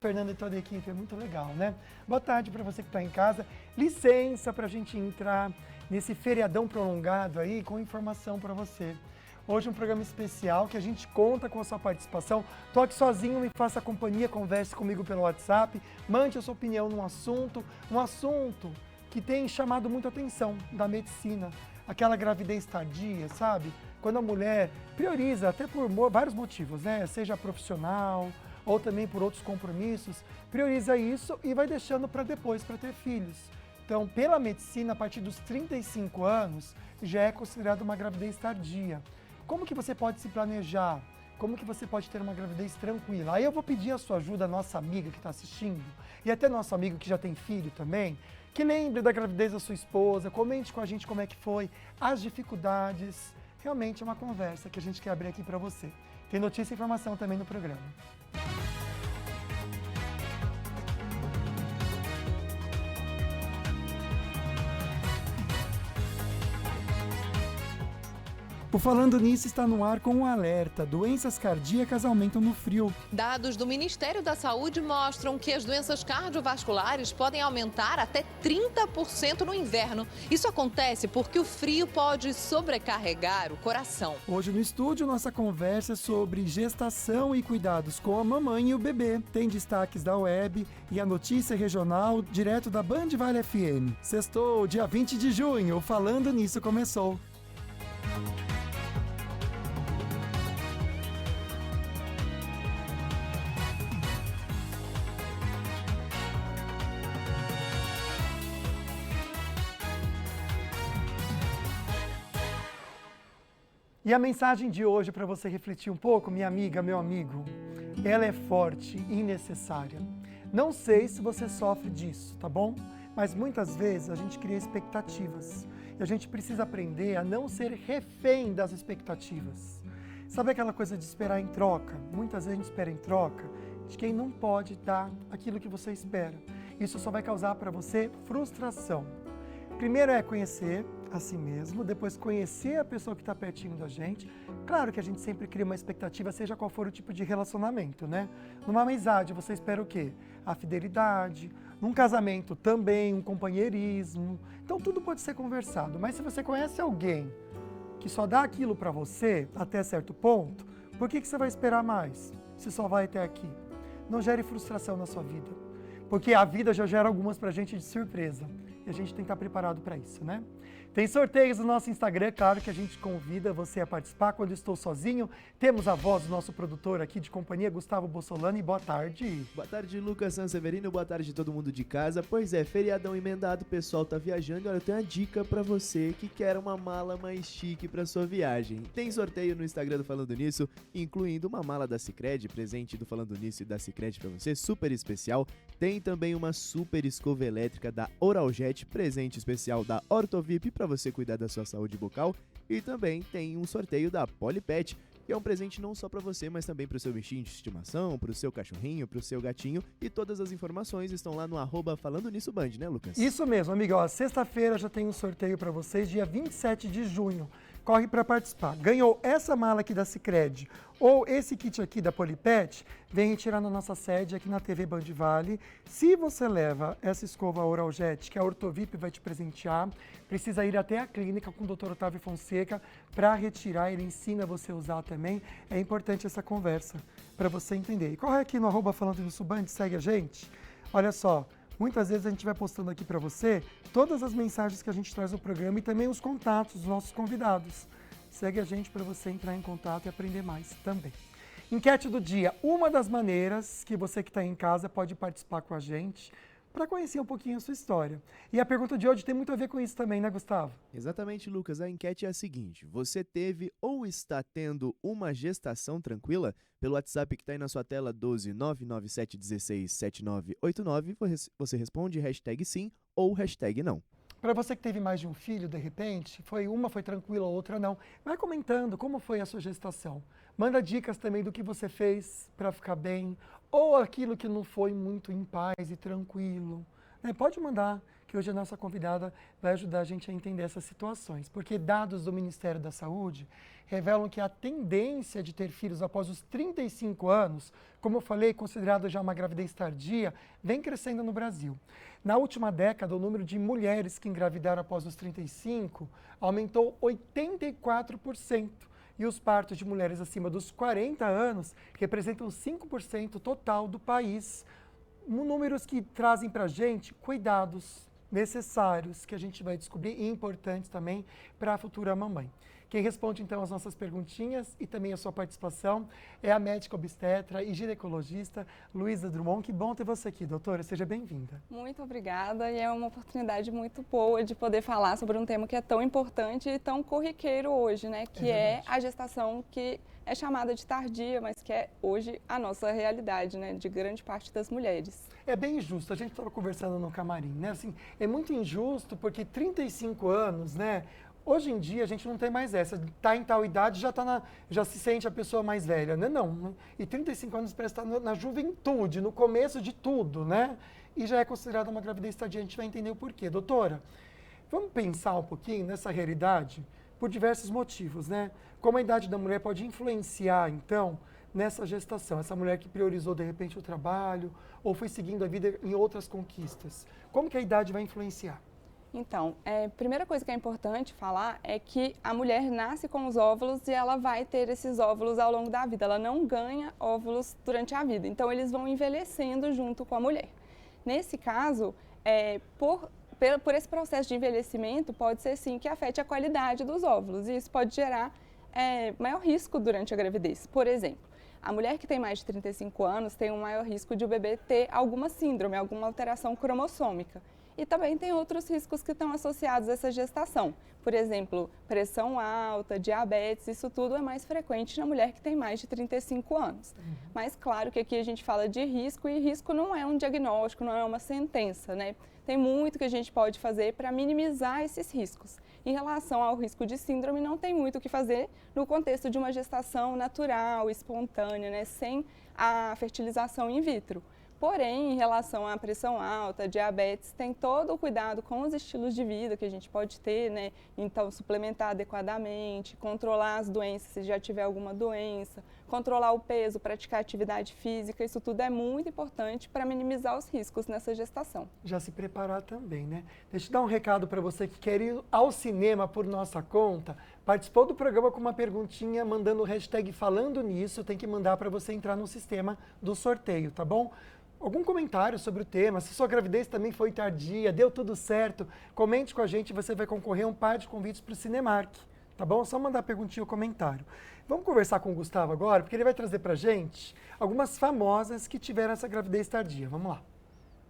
Fernando e toda a equipe, é muito legal, né? Boa tarde para você que está em casa. Licença para a gente entrar nesse feriadão prolongado aí com informação para você. Hoje um programa especial que a gente conta com a sua participação. Toque sozinho, me faça companhia, converse comigo pelo WhatsApp, mande a sua opinião num assunto, um assunto que tem chamado muita atenção da medicina. Aquela gravidez tardia, sabe? Quando a mulher prioriza, até por vários motivos, né? Seja profissional, ou também por outros compromissos, prioriza isso e vai deixando para depois, para ter filhos. Então, pela medicina, a partir dos 35 anos, já é considerado uma gravidez tardia. Como que você pode se planejar? Como que você pode ter uma gravidez tranquila? Aí eu vou pedir a sua ajuda, a nossa amiga que está assistindo, e até nosso amigo que já tem filho também, que lembre da gravidez da sua esposa, comente com a gente como é que foi, as dificuldades. Realmente é uma conversa que a gente quer abrir aqui para você. Tem notícia e informação também no programa. O Falando Nisso está no ar com um alerta: doenças cardíacas aumentam no frio. Dados do Ministério da Saúde mostram que as doenças cardiovasculares podem aumentar até 30% no inverno. Isso acontece porque o frio pode sobrecarregar o coração. Hoje no estúdio, nossa conversa é sobre gestação e cuidados com a mamãe e o bebê. Tem destaques da web e a notícia regional direto da Band Vale FM. Sextou, dia 20 de junho, o Falando Nisso começou. E a mensagem de hoje, para você refletir um pouco, minha amiga, meu amigo, ela é forte e necessária. Não sei se você sofre disso, tá bom? Mas muitas vezes a gente cria expectativas e a gente precisa aprender a não ser refém das expectativas. Sabe aquela coisa de esperar em troca? Muitas vezes a gente espera em troca de quem não pode dar aquilo que você espera. Isso só vai causar para você frustração. Primeiro é conhecer a si mesmo, depois conhecer a pessoa que está pertinho da gente. Claro que a gente sempre cria uma expectativa, seja qual for o tipo de relacionamento, né? Numa amizade, você espera o quê? A fidelidade. Num casamento também, um companheirismo. Então tudo pode ser conversado, mas se você conhece alguém que só dá aquilo para você até certo ponto, por que você vai esperar mais? Se só vai até aqui. Não gere frustração na sua vida, porque a vida já gera algumas pra gente de surpresa. E a gente tem que estar preparado para isso, né? Tem sorteios no nosso Instagram, claro que a gente convida você a participar. Quando eu estou sozinho, temos a voz do nosso produtor aqui de companhia, Gustavo Bossolani. Boa tarde. Boa tarde, Lucas Sanseverino. Boa tarde, todo mundo de casa. Pois é, feriadão emendado, o pessoal tá viajando. Olha, eu tenho uma dica pra você que quer uma mala mais chique pra sua viagem. Tem sorteio no Instagram do Falando Nisso, incluindo uma mala da Sicredi, presente do Falando Nisso e da Sicredi pra você, super especial. Tem também uma super escova elétrica da Oraljet, presente especial da Ortovip para você cuidar da sua saúde bucal. E também tem um sorteio da Polipet, que é um presente não só para você, mas também para o seu bichinho de estimação, para o seu cachorrinho, para o seu gatinho. E todas as informações estão lá no @Falando Nisso Band, né, Lucas? Isso mesmo, amigo. Ó, sexta-feira já tem um sorteio para vocês, dia 27 de junho. Corre para participar. Ganhou essa mala aqui da Sicredi ou esse kit aqui da Polipet, vem retirar na nossa sede aqui na TV Band Vale. Se você leva essa escova Oraljet, que a Ortovip vai te presentear, precisa ir até a clínica com o Dr. Otávio Fonseca para retirar. Ele ensina você a usar também. É importante essa conversa para você entender. E corre aqui no @Falando Nisso Band, segue a gente. Olha só. Muitas vezes a gente vai postando aqui para você todas as mensagens que a gente traz no programa e também os contatos dos nossos convidados. Segue a gente para você entrar em contato e aprender mais também. Enquete do dia. Uma das maneiras que você que está em casa pode participar com a gente para conhecer um pouquinho a sua história. E a pergunta de hoje tem muito a ver com isso também, né, Gustavo? Exatamente, Lucas. A enquete é a seguinte: você teve ou está tendo uma gestação tranquila? Pelo WhatsApp que está aí na sua tela, 12 997 16 7989, você responde hashtag sim ou hashtag não. Para você que teve mais de um filho, de repente, uma foi tranquila, outra não. Vai comentando como foi a sua gestação. Manda dicas também do que você fez para ficar bem, ou aquilo que não foi muito em paz e tranquilo. né? Pode mandar, que hoje a nossa convidada vai ajudar a gente a entender essas situações, porque dados do Ministério da Saúde revelam que a tendência de ter filhos após os 35 anos, como eu falei, considerado já uma gravidez tardia, vem crescendo no Brasil. Na última década, o número de mulheres que engravidaram após os 35 aumentou 84%. E os partos de mulheres acima dos 40 anos representam 5% total do país. Números que trazem para a gente cuidados necessários que a gente vai descobrir e importantes também para a futura mamãe. Quem responde então as nossas perguntinhas e também a sua participação é a médica obstetra e ginecologista Luísa Drummond. Que bom ter você aqui, doutora. Seja bem-vinda. Muito obrigada e é uma oportunidade muito boa de poder falar sobre um tema que é tão importante e tão corriqueiro hoje, né? Que é a gestação que é chamada de tardia, mas que é hoje a nossa realidade, né? De grande parte das mulheres. É bem injusto. A gente estava conversando no camarim, né? Assim, é muito injusto porque 35 anos, né? Hoje em dia a gente não tem mais essa, tá em tal idade, já se sente a pessoa mais velha, né? Não. E 35 anos parece estar na juventude, no começo de tudo, né? E já é considerada uma gravidez tardia, a gente vai entender o porquê. Doutora, vamos pensar um pouquinho nessa realidade por diversos motivos, né? Como a idade da mulher pode influenciar, então, nessa gestação. Essa mulher que priorizou, de repente, o trabalho ou foi seguindo a vida em outras conquistas. Como que a idade vai influenciar? Então, a primeira coisa que é importante falar é que a mulher nasce com os óvulos e ela vai ter esses óvulos ao longo da vida. Ela não ganha óvulos durante a vida. Então, eles vão envelhecendo junto com a mulher. Nesse caso, por esse processo de envelhecimento, pode ser sim que afete a qualidade dos óvulos. E isso pode gerar maior risco durante a gravidez. Por exemplo, a mulher que tem mais de 35 anos tem um maior risco de o bebê ter alguma síndrome, alguma alteração cromossômica. E também tem outros riscos que estão associados a essa gestação. Por exemplo, pressão alta, diabetes, isso tudo é mais frequente na mulher que tem mais de 35 anos. Mas claro que aqui a gente fala de risco e risco não é um diagnóstico, não é uma sentença, né? Tem muito que a gente pode fazer para minimizar esses riscos. Em relação ao risco de síndrome, não tem muito o que fazer no contexto de uma gestação natural, espontânea, né? Sem a fertilização in vitro. Porém, em relação à pressão alta, diabetes, tem todo o cuidado com os estilos de vida que a gente pode ter, né? Então, suplementar adequadamente, controlar as doenças se já tiver alguma doença, controlar o peso, praticar atividade física, isso tudo é muito importante para minimizar os riscos nessa gestação. Já se preparar também, né? Deixa eu dar um recado para você que quer ir ao cinema por nossa conta. Participou do programa com uma perguntinha, mandando o hashtag falando nisso, tem que mandar para você entrar no sistema do sorteio, tá bom? Algum comentário sobre o tema, se sua gravidez também foi tardia, deu tudo certo, comente com a gente, você vai concorrer a um par de convites para o Cinemark, tá bom? É só mandar perguntinha ou comentário. Vamos conversar com o Gustavo agora, porque ele vai trazer para a gente algumas famosas que tiveram essa gravidez tardia. Vamos lá.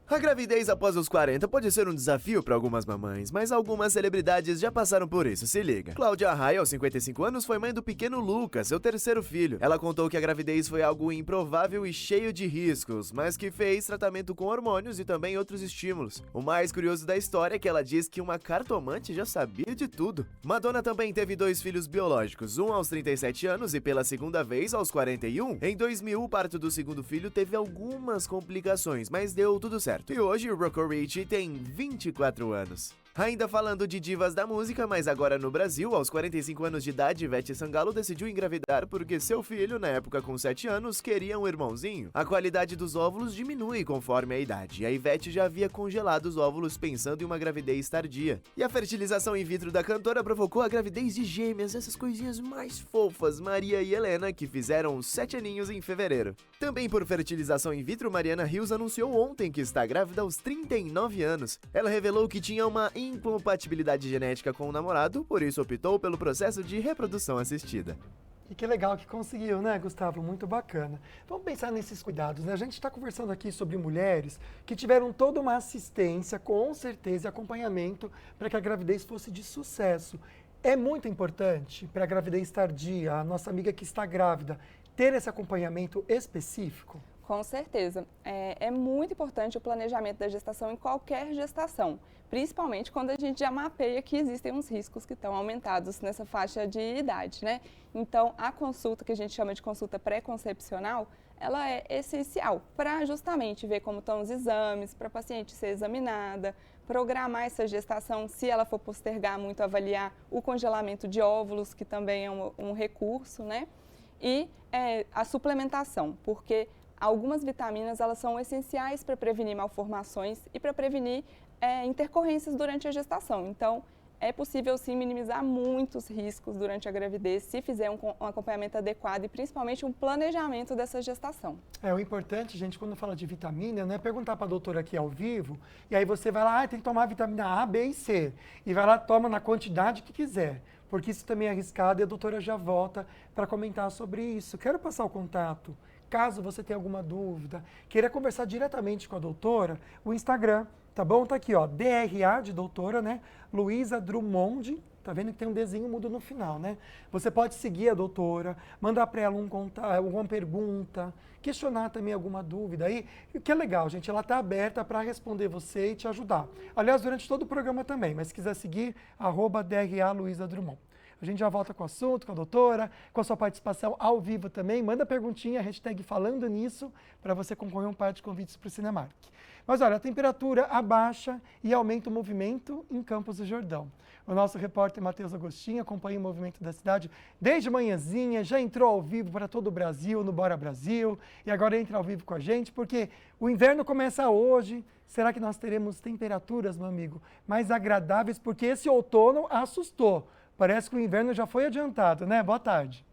A gravidez após os 40 pode ser um desafio para algumas mamães, mas algumas celebridades já passaram por isso, se liga. Cláudia Raia, aos 55 anos, foi mãe do pequeno Lucas, seu terceiro filho. Ela contou que a gravidez foi algo improvável e cheio de riscos, mas que fez tratamento com hormônios e também outros estímulos. O mais curioso da história é que ela diz que uma cartomante já sabia de tudo. Madonna também teve 2 filhos biológicos, um aos 37 anos e pela segunda vez aos 41. Em 2000, o parto do segundo filho teve algumas complicações, mas deu tudo certo. E hoje o Rocco Ritchie tem 24 anos. Ainda falando de divas da música, mas agora no Brasil, aos 45 anos de idade, Ivete Sangalo decidiu engravidar porque seu filho, na época com 7 anos, queria um irmãozinho. A qualidade dos óvulos diminui conforme a idade, e a Ivete já havia congelado os óvulos pensando em uma gravidez tardia. E a fertilização in vitro da cantora provocou a gravidez de gêmeas, essas coisinhas mais fofas, Maria e Helena, que fizeram 7 aninhos em fevereiro. Também por fertilização in vitro, Mariana Rios anunciou ontem que está grávida aos 39 anos. Ela revelou que tinha uma incompatibilidade genética com o namorado, por isso optou pelo processo de reprodução assistida. E que legal que conseguiu, né, Gustavo? Muito bacana. Vamos pensar nesses cuidados, né? A gente está conversando aqui sobre mulheres que tiveram toda uma assistência, com certeza, e acompanhamento para que a gravidez fosse de sucesso. É muito importante para a gravidez tardia, a nossa amiga que está grávida, ter esse acompanhamento específico? Com certeza. É muito importante o planejamento da gestação em qualquer gestação, principalmente quando a gente já mapeia que existem uns riscos que estão aumentados nessa faixa de idade, né? Então, a consulta, que a gente chama de consulta pré-concepcional, ela é essencial para justamente ver como estão os exames, para a paciente ser examinada, programar essa gestação, se ela for postergar muito, avaliar o congelamento de óvulos, que também é um recurso, né? E a suplementação, porque algumas vitaminas elas são essenciais para prevenir malformações e para prevenir intercorrências durante a gestação. Então, é possível sim minimizar muitos riscos durante a gravidez se fizer um acompanhamento adequado e principalmente um planejamento dessa gestação. O importante, gente, quando fala de vitamina, não é perguntar para a doutora aqui ao vivo e aí você vai lá, tem que tomar vitamina A, B e C. E vai lá, toma na quantidade que quiser, porque isso também é arriscado e a doutora já volta para comentar sobre isso. Quero passar o contato. Caso você tenha alguma dúvida, queira conversar diretamente com a doutora, o Instagram, tá bom? Tá aqui, ó, DRA de doutora, né? Luísa Drummond, tá vendo que tem um desenho mudo no final, né? Você pode seguir a doutora, mandar para ela alguma pergunta, questionar também alguma dúvida aí. E o que é legal, gente, ela tá aberta para responder você e te ajudar. Aliás, durante todo o programa também, mas se quiser seguir, @DRA Luísa Drummond. A gente já volta com o assunto, com a doutora, com a sua participação ao vivo também. Manda perguntinha, hashtag falando nisso, para você concorrer a um par de convites para o Cinemark. Mas olha, a temperatura abaixa e aumenta o movimento em Campos do Jordão. O nosso repórter Matheus Agostinho acompanha o movimento da cidade desde manhãzinha, já entrou ao vivo para todo o Brasil, no Bora Brasil, e agora entra ao vivo com a gente, porque o inverno começa hoje. Será que nós teremos temperaturas, meu amigo, mais agradáveis? Porque esse outono assustou. Parece que o inverno já foi adiantado, né? Boa tarde.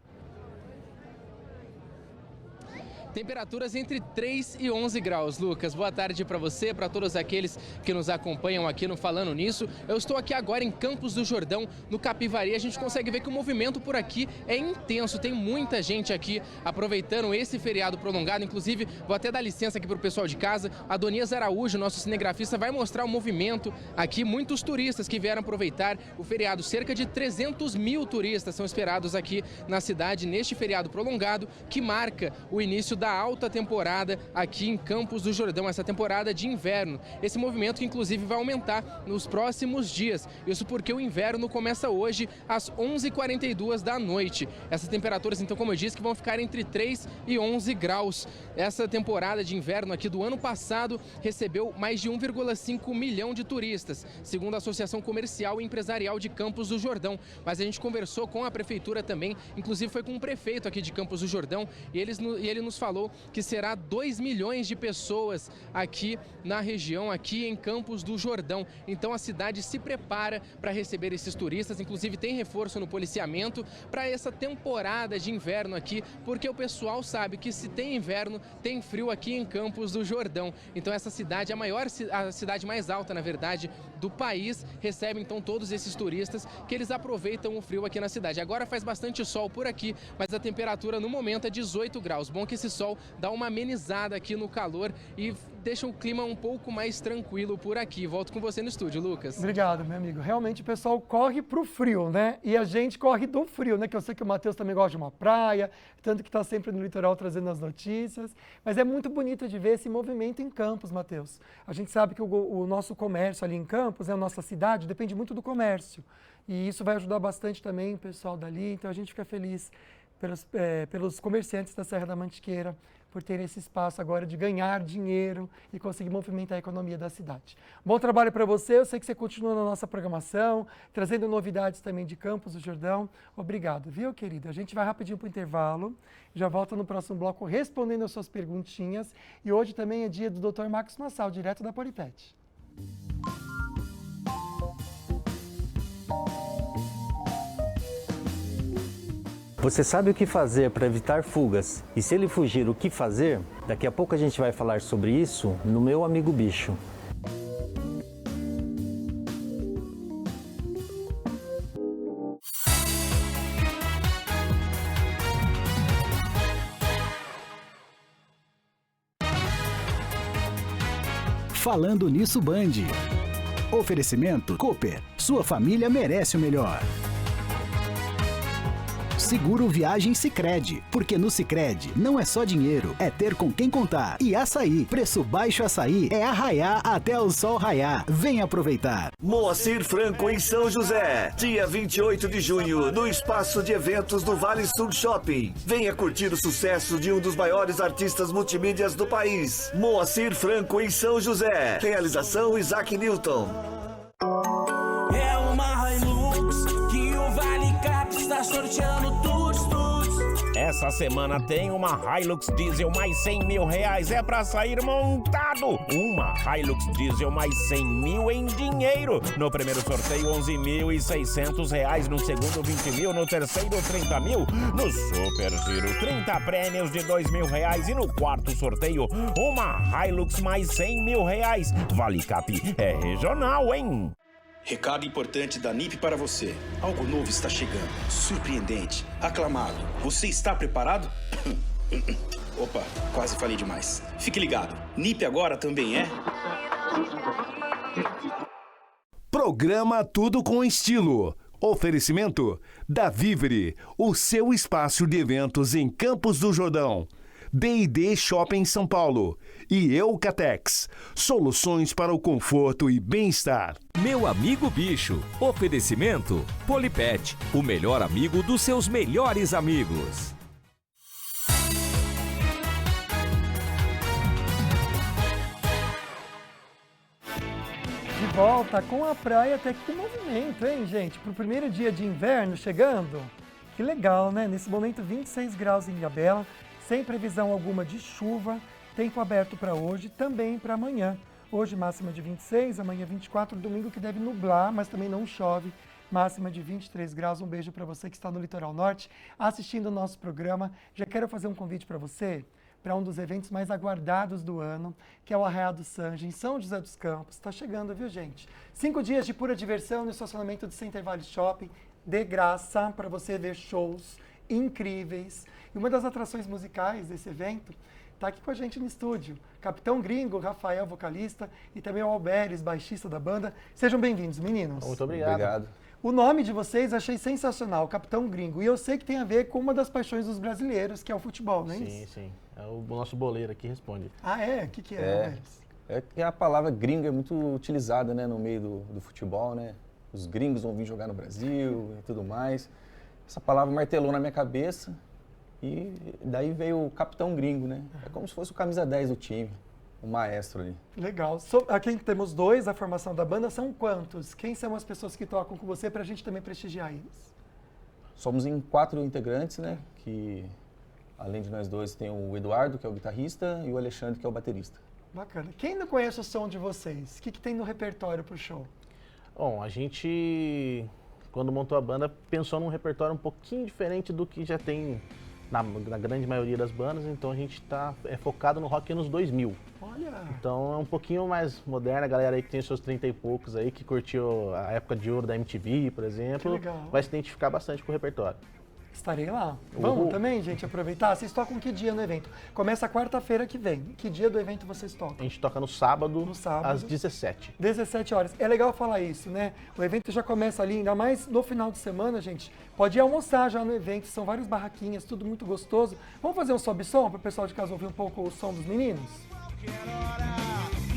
Temperaturas entre 3 e 11 graus. Lucas, boa tarde para você, para todos aqueles que nos acompanham aqui no Falando Nisso. Eu estou aqui agora em Campos do Jordão, no Capivari. A gente consegue ver que o movimento por aqui é intenso. Tem muita gente aqui aproveitando esse feriado prolongado. Inclusive, vou até dar licença aqui para o pessoal de casa. A Donias Araújo, nosso cinegrafista, vai mostrar o movimento aqui. Muitos turistas que vieram aproveitar o feriado. Cerca de 300 mil turistas são esperados aqui na cidade neste feriado prolongado, que marca o início da alta temporada aqui em Campos do Jordão, essa temporada de inverno. Esse movimento que inclusive vai aumentar nos próximos dias. Isso porque o inverno começa hoje às 11h42 da noite. Essas temperaturas, então, como eu disse, que vão ficar entre 3 e 11 graus. Essa temporada de inverno aqui do ano passado recebeu mais de 1,5 milhão de turistas, segundo a Associação Comercial e Empresarial de Campos do Jordão. Mas a gente conversou com a prefeitura também, inclusive foi com o prefeito aqui de Campos do Jordão, e ele nos falou que será 2 milhões de pessoas aqui na região, aqui em Campos do Jordão. Então a cidade se prepara para receber esses turistas, inclusive tem reforço no policiamento para essa temporada de inverno aqui, porque o pessoal sabe que se tem inverno, tem frio aqui em Campos do Jordão. Então essa cidade, a cidade mais alta, na verdade, do país, recebe então todos esses turistas que eles aproveitam o frio aqui na cidade. Agora faz bastante sol por aqui, mas a temperatura no momento é 18 graus. Bom que esse sol dá uma amenizada aqui no calor e deixa o clima um pouco mais tranquilo por aqui. Volto com você no estúdio, Lucas. Obrigado, meu amigo. Realmente o pessoal corre pro frio, né? E a gente corre do frio, né? Que eu sei que o Matheus também gosta de uma praia, tanto que está sempre no litoral trazendo as notícias. Mas é muito bonito de ver esse movimento em Campos, Matheus. A gente sabe que o nosso comércio ali em Campos, né, a nossa cidade, depende muito do comércio. E isso vai ajudar bastante também o pessoal dali. Então a gente fica feliz pelos comerciantes da Serra da Mantiqueira, por ter esse espaço agora de ganhar dinheiro e conseguir movimentar a economia da cidade. Bom trabalho para você, eu sei que você continua na nossa programação, trazendo novidades também de Campos do Jordão. Obrigado, viu, querida? A gente vai rapidinho para o intervalo, já volta no próximo bloco respondendo as suas perguntinhas. E hoje também é dia do Dr. Marcos Massal, direto da Polipet. Você sabe o que fazer para evitar fugas? E se ele fugir, o que fazer? Daqui a pouco a gente vai falar sobre isso no Meu Amigo Bicho. Falando Nisso Band. Oferecimento Cooper. Sua família merece o melhor. Seguro Viagem Sicredi, porque no Sicredi não é só dinheiro, é ter com quem contar. E açaí, preço baixo açaí é arraiar até o sol raiar. Vem aproveitar. Moacir Franco em São José, dia 28 de junho, no espaço de eventos do Vale Sul Shopping. Venha curtir o sucesso de um dos maiores artistas multimídias do país. Moacir Franco em São José. Realização Isaac Newton. É uma Hilux que o Vale Cap está sorteando tudo. Essa semana tem uma Hilux Diesel mais 100 mil reais, é pra sair montado. Uma Hilux Diesel mais 100 mil em dinheiro. No primeiro sorteio, 11.600 reais. No segundo, 20 mil. No terceiro, 30 mil. No Super Giro, 30 prêmios de 2 mil reais. E no quarto sorteio, uma Hilux mais 100 mil reais. Vale Cap é regional, hein? Recado importante da NIP para você. Algo novo está chegando, surpreendente, aclamado. Você está preparado? Opa, quase falei demais. Fique ligado, NIP agora também é... Programa Tudo com Estilo. Oferecimento da Vivere, o seu espaço de eventos em Campos do Jordão. D&D Shopping São Paulo e Eucatex, soluções para o conforto e bem-estar. Meu amigo bicho, oferecimento Polipet, o melhor amigo dos seus melhores amigos. De volta com a praia até que com movimento, hein, gente? Para o primeiro dia de inverno chegando, que legal, né? Nesse momento 26 graus em Ilhabela, sem previsão alguma de chuva, tempo aberto para hoje, também para amanhã. Hoje máxima de 26, amanhã 24, domingo que deve nublar, mas também não chove, máxima de 23 graus. Um beijo para você que está no Litoral Norte, assistindo o nosso programa. Já quero fazer um convite para você, para um dos eventos mais aguardados do ano, que é o Arraial do Sanja, em São José dos Campos. Está chegando, viu, gente? 5 dias de pura diversão no estacionamento do Center Valley Shopping, de graça, para você ver shows incríveis. E uma das atrações musicais desse evento está aqui com a gente no estúdio. Capitão Gringo, Rafael, vocalista, e também o Alberes, baixista da banda. Sejam bem-vindos, meninos. Muito obrigado. O nome de vocês achei sensacional, Capitão Gringo. E eu sei que tem a ver com uma das paixões dos brasileiros, que é o futebol, não é isso? Sim, sim. É o nosso boleiro aqui responde. Ah, é? O que é, Alberes? É que a palavra gringo é muito utilizada, né, no meio do futebol, né? Os gringos vão vir jogar no Brasil e tudo mais. Essa palavra martelou na minha cabeça. E daí veio o Capitão Gringo, né? É como se fosse o camisa 10 do time, o maestro ali. Legal. Aqui temos dois, a formação da banda. São quantos? Quem são as pessoas que tocam com você para a gente também prestigiar eles? Somos em 4 integrantes, né? Que além de nós dois tem o Eduardo, que é o guitarrista, e o Alexandre, que é o baterista. Bacana. Quem não conhece o som de vocês? O que tem no repertório pro show? Bom, a gente, quando montou a banda, pensou num repertório um pouquinho diferente do que já tem na grande maioria das bandas, então a gente tá focado no rock anos 2000. Olha! Então é um pouquinho mais moderna, a galera aí que tem seus 30 e poucos aí, que curtiu a época de ouro da MTV, por exemplo, vai se identificar bastante com o repertório. Estarei lá. Vamos também, gente, aproveitar? Vocês tocam que dia no evento? Começa quarta-feira que vem. Que dia do evento vocês tocam? A gente toca no sábado, às 17. 17 horas. É legal falar isso, né? O evento já começa ali, ainda mais no final de semana, gente. Pode ir almoçar já no evento, são várias barraquinhas, tudo muito gostoso. Vamos fazer um sobe-som para o pessoal de casa ouvir um pouco o som dos meninos?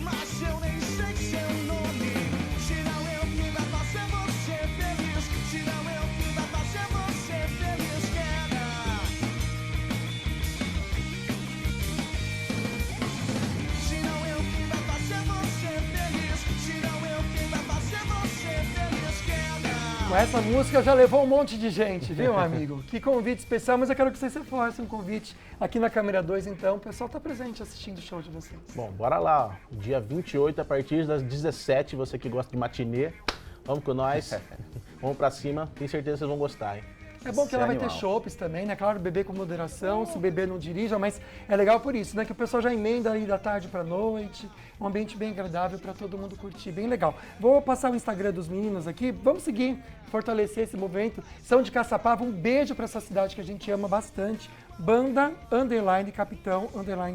Mas eu nem sei seu nome. Será eu que vai fazer você feliz? Será eu que vai fazer você feliz, queda? Será eu que vai fazer você feliz? Será eu que vai fazer você feliz, queda? Com essa música já levou um monte de gente, viu, amigo? Que convite especial, mas eu quero que vocês reforcem um convite aqui na câmera 2, então. O pessoal está presente assistindo o show de vocês. Bom, bora lá. Dia 28, a partir das 17, você que gosta de matinê, vamos com nós. Vamos pra cima, tenho certeza que vocês vão gostar, hein? É bom que ela vai ter chopes também, né? Claro, beber com moderação, se beber não dirija, mas é legal por isso, né? Que o pessoal já emenda aí da tarde pra noite, um ambiente bem agradável para todo mundo curtir, bem legal. Vou passar o Instagram dos meninos aqui, vamos seguir, fortalecer esse movimento. São de Caçapava, um beijo para essa cidade que a gente ama bastante. Banda, Capitão,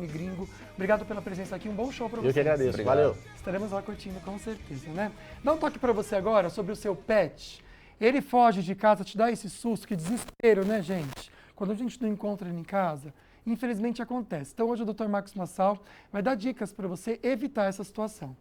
Gringo. Obrigado pela presença aqui, um bom show para vocês. Eu que agradeço, obrigado. Valeu. Estaremos lá curtindo, com certeza, né? Dá um toque para você agora sobre o seu pet. Ele foge de casa, te dá esse susto, que desespero, né, gente? Quando a gente não encontra ele em casa, infelizmente acontece. Então hoje o Dr. Marcos Massal vai dar dicas para você evitar essa situação.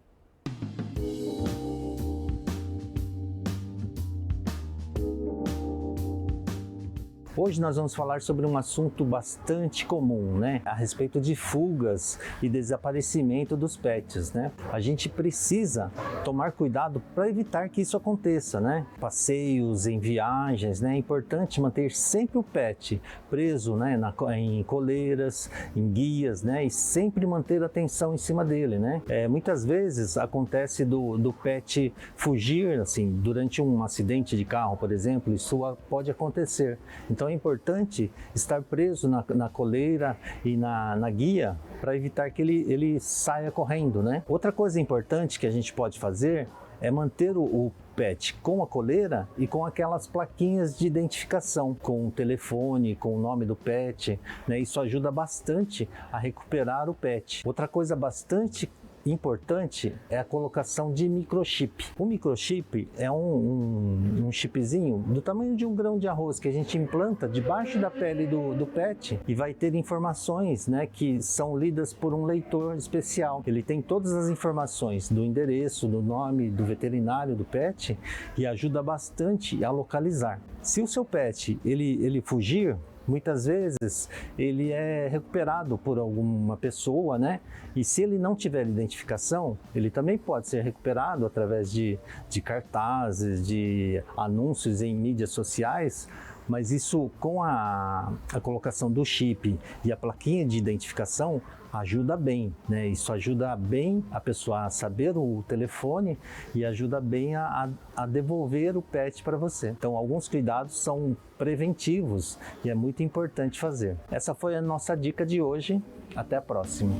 Hoje nós vamos falar sobre um assunto bastante comum, né? A respeito de fugas e desaparecimento dos pets, né? A gente precisa tomar cuidado para evitar que isso aconteça, né? Passeios, em viagens, né? É importante manter sempre o pet preso, né? Em coleiras, em guias, né? E sempre manter a atenção em cima dele, né? Muitas vezes acontece do pet fugir, assim, durante um acidente de carro, por exemplo, isso pode acontecer. Então é importante estar preso na coleira e na guia para evitar que ele saia correndo, né? Outra coisa importante que a gente pode fazer é manter o pet com a coleira e com aquelas plaquinhas de identificação, com o telefone, com o nome do pet, né? Isso ajuda bastante a recuperar o pet. Outra coisa bastante importante é a colocação de microchip. O microchip é um chipzinho do tamanho de um grão de arroz que a gente implanta debaixo da pele do pet e vai ter informações, né, que são lidas por um leitor especial. Ele tem todas as informações do endereço, do nome, do veterinário do pet e ajuda bastante a localizar. Se o seu pet ele fugir, muitas vezes ele é recuperado por alguma pessoa, né? E se ele não tiver identificação, ele também pode ser recuperado através de cartazes, de anúncios em mídias sociais, mas isso com a colocação do chip e a plaquinha de identificação ajuda bem, né? Isso ajuda bem a pessoa a saber o telefone e ajuda bem a devolver o pet para você. Então, alguns cuidados são preventivos e é muito importante fazer. Essa foi a nossa dica de hoje. Até a próxima.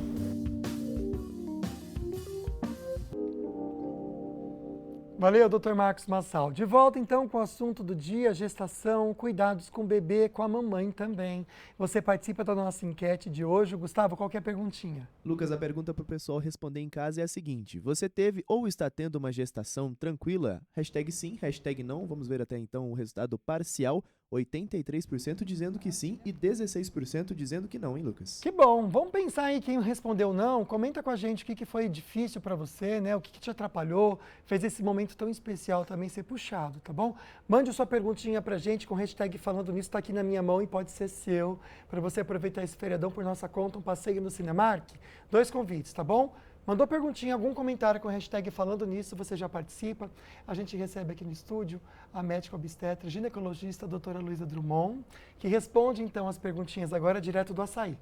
Valeu, Dr. Marcos Massal. De volta então com o assunto do dia, gestação, cuidados com o bebê, com a mamãe também. Você participa da nossa enquete de hoje. Gustavo, qual que é a perguntinha? Lucas, a pergunta para o pessoal responder em casa é a seguinte: você teve ou está tendo uma gestação tranquila? Hashtag sim, hashtag não. Vamos ver até então o resultado parcial. 83% dizendo que sim e 16% dizendo que não, hein, Lucas? Que bom. Vamos pensar aí quem respondeu não. Comenta com a gente o que foi difícil para você, né? O que te atrapalhou, fez esse momento tão especial também ser puxado, tá bom? Mande sua perguntinha pra gente com hashtag falando nisso, tá aqui na minha mão e pode ser seu, para você aproveitar esse feriadão por nossa conta, um passeio no Cinemark. 2 convites, tá bom? Mandou perguntinha, algum comentário com hashtag falando nisso, você já participa. A gente recebe aqui no estúdio a médica obstetra, ginecologista, a doutora Luísa Drummond, que responde então as perguntinhas agora direto do Açaí.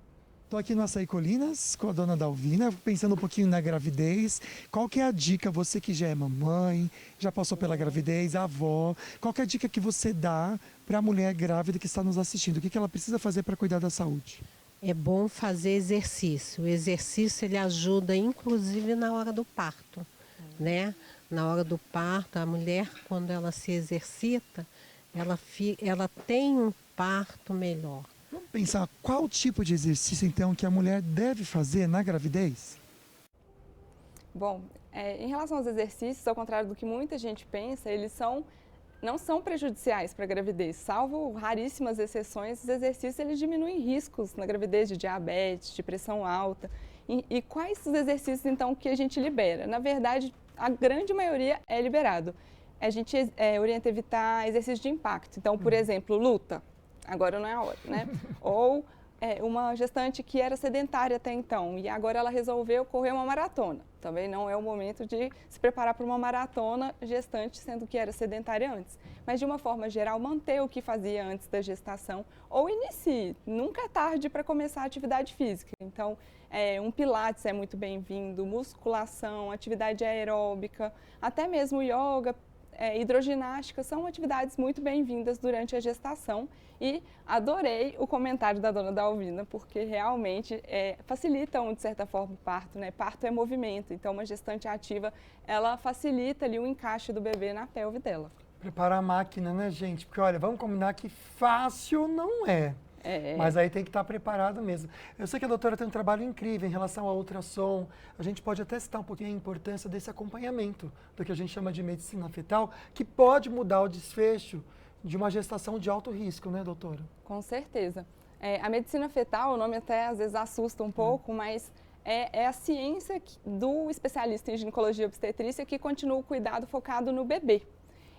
Estou aqui no Açaí Colinas com a dona Dalvina, pensando um pouquinho na gravidez. Qual que é a dica, você que já é mamãe, já passou pela gravidez, avó, qual que é a dica que você dá para a mulher grávida que está nos assistindo? O que ela precisa fazer para cuidar da saúde? É bom fazer exercício. O exercício ele ajuda inclusive na hora do parto, né? Na hora do parto, a mulher quando ela se exercita, ela tem um parto melhor. Vamos pensar qual tipo de exercício então que a mulher deve fazer na gravidez? Bom, em relação aos exercícios, ao contrário do que muita gente pensa, eles não são prejudiciais para a gravidez, salvo raríssimas exceções. Os exercícios eles diminuem riscos na gravidez de diabetes, de pressão alta. E quais os exercícios então que a gente libera? Na verdade, a grande maioria é liberado. A gente orienta a evitar exercícios de impacto. Então, por exemplo, luta. Agora não é a hora, né? Ou uma gestante que era sedentária até então e agora ela resolveu correr uma maratona. Também não é o momento de se preparar para uma maratona gestante, sendo que era sedentária antes. Mas, de uma forma geral, manter o que fazia antes da gestação ou inicie. Nunca é tarde para começar a atividade física. Então, um pilates é muito bem-vindo, musculação, atividade aeróbica, até mesmo yoga, hidroginástica, são atividades muito bem-vindas durante a gestação. E adorei o comentário da dona Dalvina, porque realmente facilitam, de certa forma, o parto, né? Parto é movimento, então uma gestante ativa, ela facilita ali o encaixe do bebê na pelve dela. Preparar a máquina, né, gente? Porque, olha, vamos combinar que fácil não é. Mas aí tem que estar preparado mesmo. Eu sei que a doutora tem um trabalho incrível em relação ao ultrassom. A gente pode até citar um pouquinho a importância desse acompanhamento, do que a gente chama de medicina fetal, que pode mudar o desfecho de uma gestação de alto risco, né, doutora? Com certeza. A medicina fetal, o nome até às vezes assusta um pouco, mas é a ciência do especialista em ginecologia e obstetrícia que continua o cuidado focado no bebê.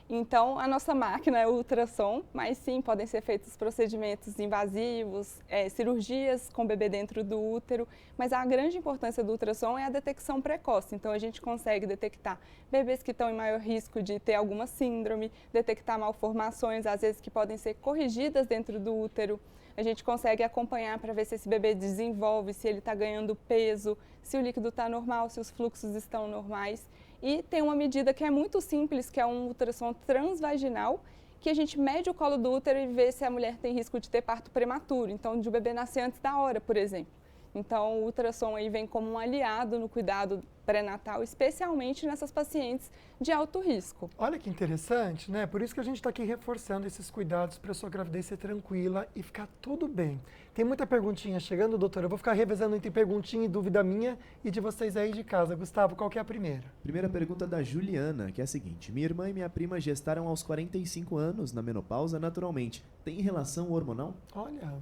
Então, a nossa máquina é o ultrassom, mas sim, podem ser feitos procedimentos invasivos, cirurgias com o bebê dentro do útero, mas a grande importância do ultrassom é a detecção precoce. Então, a gente consegue detectar bebês que estão em maior risco de ter alguma síndrome, detectar malformações, às vezes que podem ser corrigidas dentro do útero. A gente consegue acompanhar para ver se esse bebê desenvolve, se ele está ganhando peso, se o líquido está normal, se os fluxos estão normais. E tem uma medida que é muito simples, que é um ultrassom transvaginal, que a gente mede o colo do útero e vê se a mulher tem risco de ter parto prematuro, então de o bebê nascer antes da hora, por exemplo. Então o ultrassom aí vem como um aliado no cuidado pré-natal, especialmente nessas pacientes de alto risco. Olha que interessante, né? Por isso que a gente está aqui reforçando esses cuidados para a sua gravidez ser tranquila e ficar tudo bem. Tem muita perguntinha chegando, doutora. Eu vou ficar revezando entre perguntinha e dúvida minha e de vocês aí de casa. Gustavo, qual que é a primeira? Primeira pergunta da Juliana, que é a seguinte. Minha irmã e minha prima gestaram aos 45 anos, na menopausa, naturalmente. Tem relação hormonal? Olha...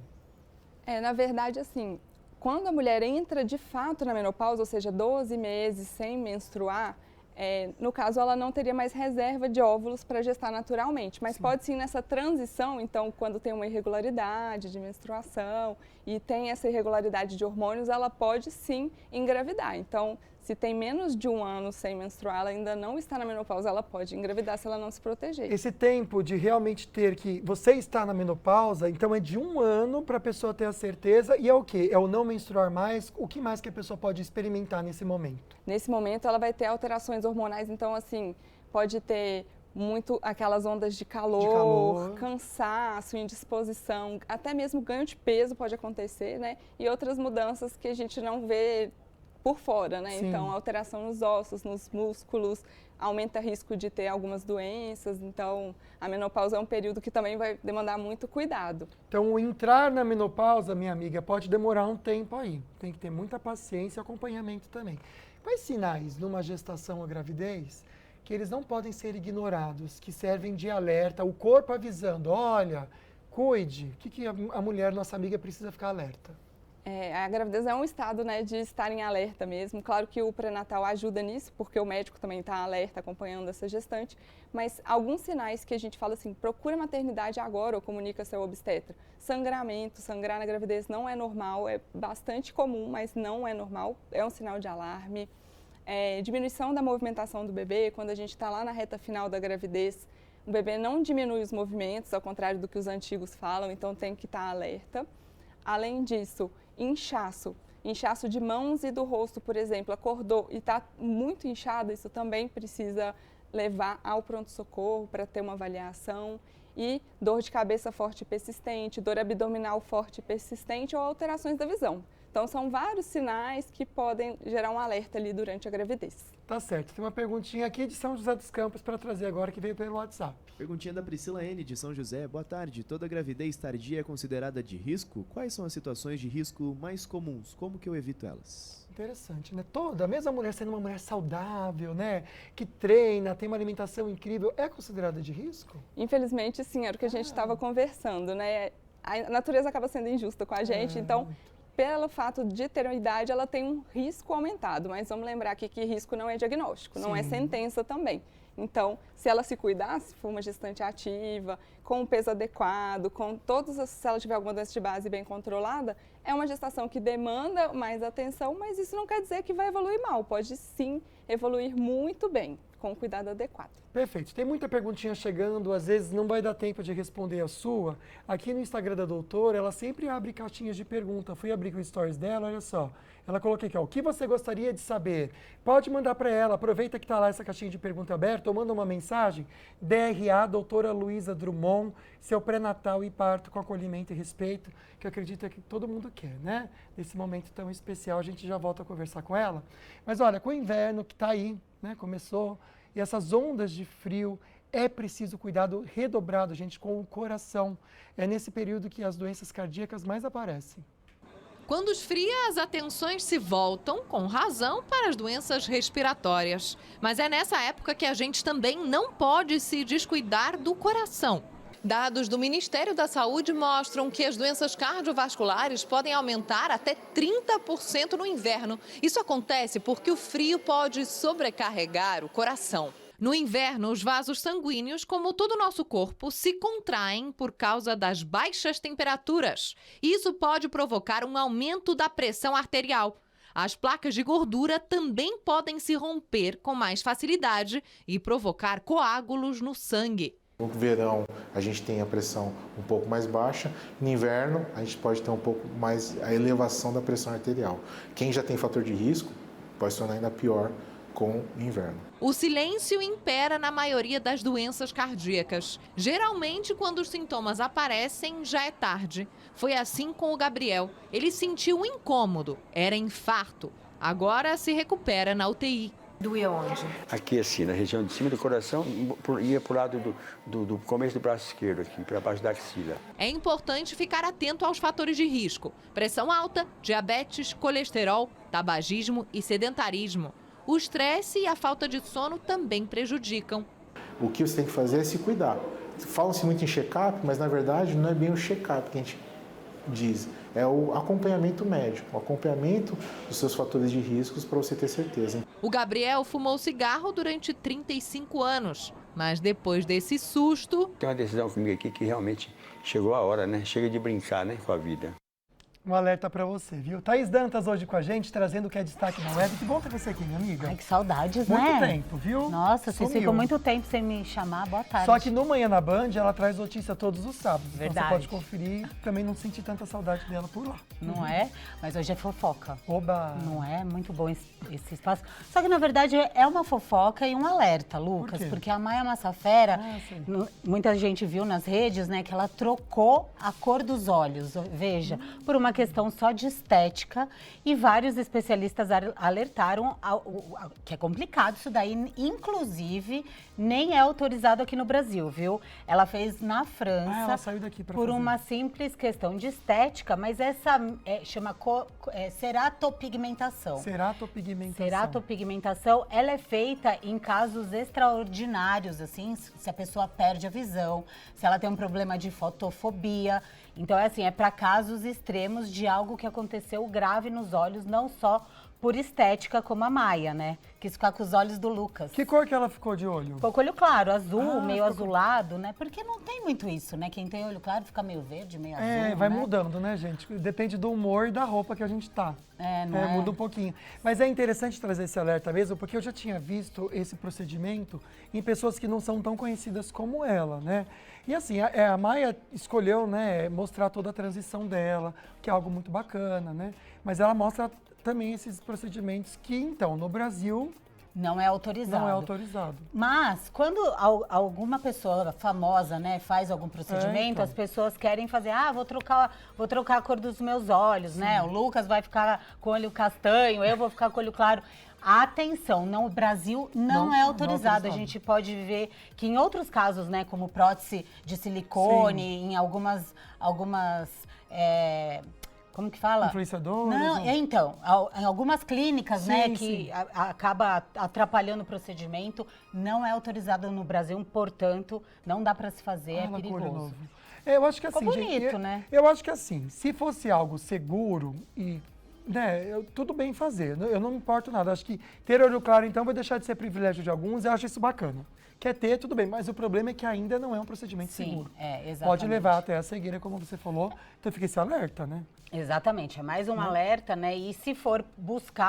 Na verdade, assim, quando a mulher entra de fato na menopausa, ou seja, 12 meses sem menstruar, no caso ela não teria mais reserva de óvulos para gestar naturalmente, mas pode sim nessa transição, então quando tem uma irregularidade de menstruação e tem essa irregularidade de hormônios, ela pode sim engravidar. Então, se tem menos de 1 ano sem menstruar, ela ainda não está na menopausa, ela pode engravidar se ela não se proteger. Esse tempo de realmente ter que você está na menopausa, então é de 1 ano para a pessoa ter a certeza, e é o quê? É o não menstruar mais? O que mais que a pessoa pode experimentar nesse momento? Nesse momento ela vai ter alterações hormonais, então assim, pode ter muito aquelas ondas de calor, cansaço, indisposição, até mesmo ganho de peso pode acontecer, né? E outras mudanças que a gente não vê por fora, né? Sim. Então, alteração nos ossos, nos músculos, aumenta o risco de ter algumas doenças. Então, a menopausa é um período que também vai demandar muito cuidado. Então, o entrar na menopausa, minha amiga, pode demorar um tempo aí. Tem que ter muita paciência e acompanhamento também. Quais sinais numa gestação ou gravidez que eles não podem ser ignorados, que servem de alerta, o corpo avisando, olha, cuide, o que a mulher, nossa amiga, precisa ficar alerta? A gravidez é um estado, né, de estar em alerta mesmo. Claro que o pré-natal ajuda nisso, porque o médico também está alerta, acompanhando essa gestante. Mas alguns sinais que a gente fala assim, procura maternidade agora ou comunica seu obstetra. Sangramento, sangrar na gravidez não é normal, é bastante comum, mas não é normal, é um sinal de alarme. Diminuição da movimentação do bebê, quando a gente está lá na reta final da gravidez, o bebê não diminui os movimentos, ao contrário do que os antigos falam, então tem que estar alerta. Além disso, inchaço de mãos e do rosto, por exemplo, acordou e está muito inchado, isso também precisa levar ao pronto-socorro para ter uma avaliação. E dor de cabeça forte e persistente, dor abdominal forte e persistente ou alterações da visão. Então, são vários sinais que podem gerar um alerta ali durante a gravidez. Tá certo. Tem uma perguntinha aqui de São José dos Campos para trazer agora, que veio pelo WhatsApp. Perguntinha da Priscila N, de São José. Boa tarde. Toda gravidez tardia é considerada de risco? Quais são as situações de risco mais comuns? Como que eu evito elas? Interessante, né? Toda, mesmo a mulher sendo uma mulher saudável, né? Que treina, tem uma alimentação incrível, é considerada de risco? Infelizmente, sim. Era o que a gente estava conversando, né? A natureza acaba sendo injusta com a gente, então... Pelo fato de ter uma idade, ela tem um risco aumentado, mas vamos lembrar aqui que risco não é diagnóstico, não é sentença também. Então, se ela se cuidar, se for uma gestante ativa, com um peso adequado, com se ela tiver alguma doença de base bem controlada, é uma gestação que demanda mais atenção, mas isso não quer dizer que vai evoluir mal, pode sim evoluir muito bem, com cuidado adequado. Perfeito. Tem muita perguntinha chegando, às vezes não vai dar tempo de responder a sua. Aqui no Instagram da doutora, ela sempre abre caixinhas de pergunta. Fui abrir com o stories dela, olha só. Ela colocou aqui, ó, o que você gostaria de saber? Pode mandar para ela, aproveita que está lá essa caixinha de pergunta aberta, ou manda uma mensagem, DRA, doutora Luísa Drummond, seu pré-natal e parto com acolhimento e respeito, que eu acredito que todo mundo quer, né? Nesse momento tão especial, a gente já volta a conversar com ela. Mas olha, com o inverno que está aí, né, começou, e essas ondas de frio, é preciso cuidado redobrado, gente, com o coração. É nesse período que as doenças cardíacas mais aparecem. Quando esfria, as atenções se voltam, com razão, para as doenças respiratórias. Mas é nessa época que a gente também não pode se descuidar do coração. Dados do Ministério da Saúde mostram que as doenças cardiovasculares podem aumentar até 30% no inverno. Isso acontece porque o frio pode sobrecarregar o coração. No inverno, os vasos sanguíneos, como todo o nosso corpo, se contraem por causa das baixas temperaturas. Isso pode provocar um aumento da pressão arterial. As placas de gordura também podem se romper com mais facilidade e provocar coágulos no sangue. No verão, a gente tem a pressão um pouco mais baixa. No inverno, a gente pode ter um pouco mais a elevação da pressão arterial. Quem já tem fator de risco pode se tornar ainda pior com o inverno. O silêncio impera na maioria das doenças cardíacas. Geralmente, quando os sintomas aparecem, já é tarde. Foi assim com o Gabriel. Ele sentiu um incômodo, era infarto. Agora se recupera na UTI. Doía onde? Aqui assim, na região de cima do coração, ia para o lado do começo do braço esquerdo, aqui, para baixo da axila. É importante ficar atento aos fatores de risco: pressão alta, diabetes, colesterol, tabagismo e sedentarismo. O estresse e a falta de sono também prejudicam. O que você tem que fazer é se cuidar. Falam-se muito em check-up, mas na verdade não é bem o check-up que a gente diz. É o acompanhamento médico, o acompanhamento dos seus fatores de riscos para você ter certeza. O Gabriel fumou cigarro durante 35 anos, mas depois desse susto... Tem uma decisão comigo aqui que realmente chegou a hora, né? Chega de brincar, né, com a vida. Um alerta pra você, viu? Thaís Dantas hoje com a gente, trazendo o que é destaque na web. Que bom ter você aqui, minha amiga. Ai, que saudades, muito né? Muito tempo, viu? Nossa, vocês Sumiu. ficam muito tempo sem me chamar. Boa tarde. Só que no Manhã na Band, ela traz notícia todos os sábados. Verdade. Então você pode conferir, também não sentir tanta saudade dela por lá. Não é? Mas hoje é fofoca. Oba! Não é? Muito bom esse espaço. Só que, na verdade, é uma fofoca e um alerta, Lucas. Por quê? Porque a Maia Massafera, muita gente viu nas redes, né, que ela trocou a cor dos olhos. Veja, por uma questão só de estética, e vários especialistas alertaram que é complicado isso daí, inclusive nem é autorizado aqui no Brasil, viu? Ela fez na França, ela saiu daqui pra por fazer. uma simples questão de estética, mas essa chama ceratopigmentação. Ceratopigmentação. Ceratopigmentação, ela é feita em casos extraordinários, assim, se a pessoa perde a visão, se ela tem um problema de fotofobia. Então, é assim, é para casos extremos de algo que aconteceu grave nos olhos, não só por estética, como a Maia, né? Quis ficar com os olhos do Lucas. Que cor que ela ficou de olho? Ficou com olho claro, azul, meio azulado, né? Porque não tem muito isso, né? Quem tem olho claro fica meio verde, meio azul, vai né? mudando, né, gente? Depende do humor e da roupa que a gente tá. Não é? Muda um pouquinho. Mas é interessante trazer esse alerta mesmo, porque eu já tinha visto esse procedimento em pessoas que não são tão conhecidas como ela, né? E assim, a Maia escolheu, né, mostrar toda a transição dela, que é algo muito bacana, né? Mas ela mostra também esses procedimentos que, então, no Brasil... Não é autorizado. Não é autorizado. Mas, quando alguma pessoa famosa, né, faz algum procedimento, então. as pessoas querem fazer, vou trocar a cor dos meus olhos, Sim. né? O Lucas vai ficar com olho castanho, eu vou ficar com olho claro. Atenção, o Brasil não é autorizado. A gente pode ver que em outros casos, né, como prótese de silicone, Sim. em algumas como que fala? Influenciadores? Não, então, em algumas clínicas, Sim, né, sim. que acaba atrapalhando o procedimento, não é autorizado no Brasil, portanto, não dá para se fazer, é perigoso. Eu acho que assim, Ficou bonito, gente, né? Eu acho que assim, se fosse algo seguro e, né, tudo bem fazer, eu não me importo nada. Acho que ter olho claro, então, vai deixar de ser privilégio de alguns, eu acho isso bacana. Quer ter, tudo bem, mas o problema é que ainda não é um procedimento seguro. Exatamente. Pode levar até a cegueira, como você falou, então fica esse alerta, né? Exatamente, é mais um alerta, né? E se for busque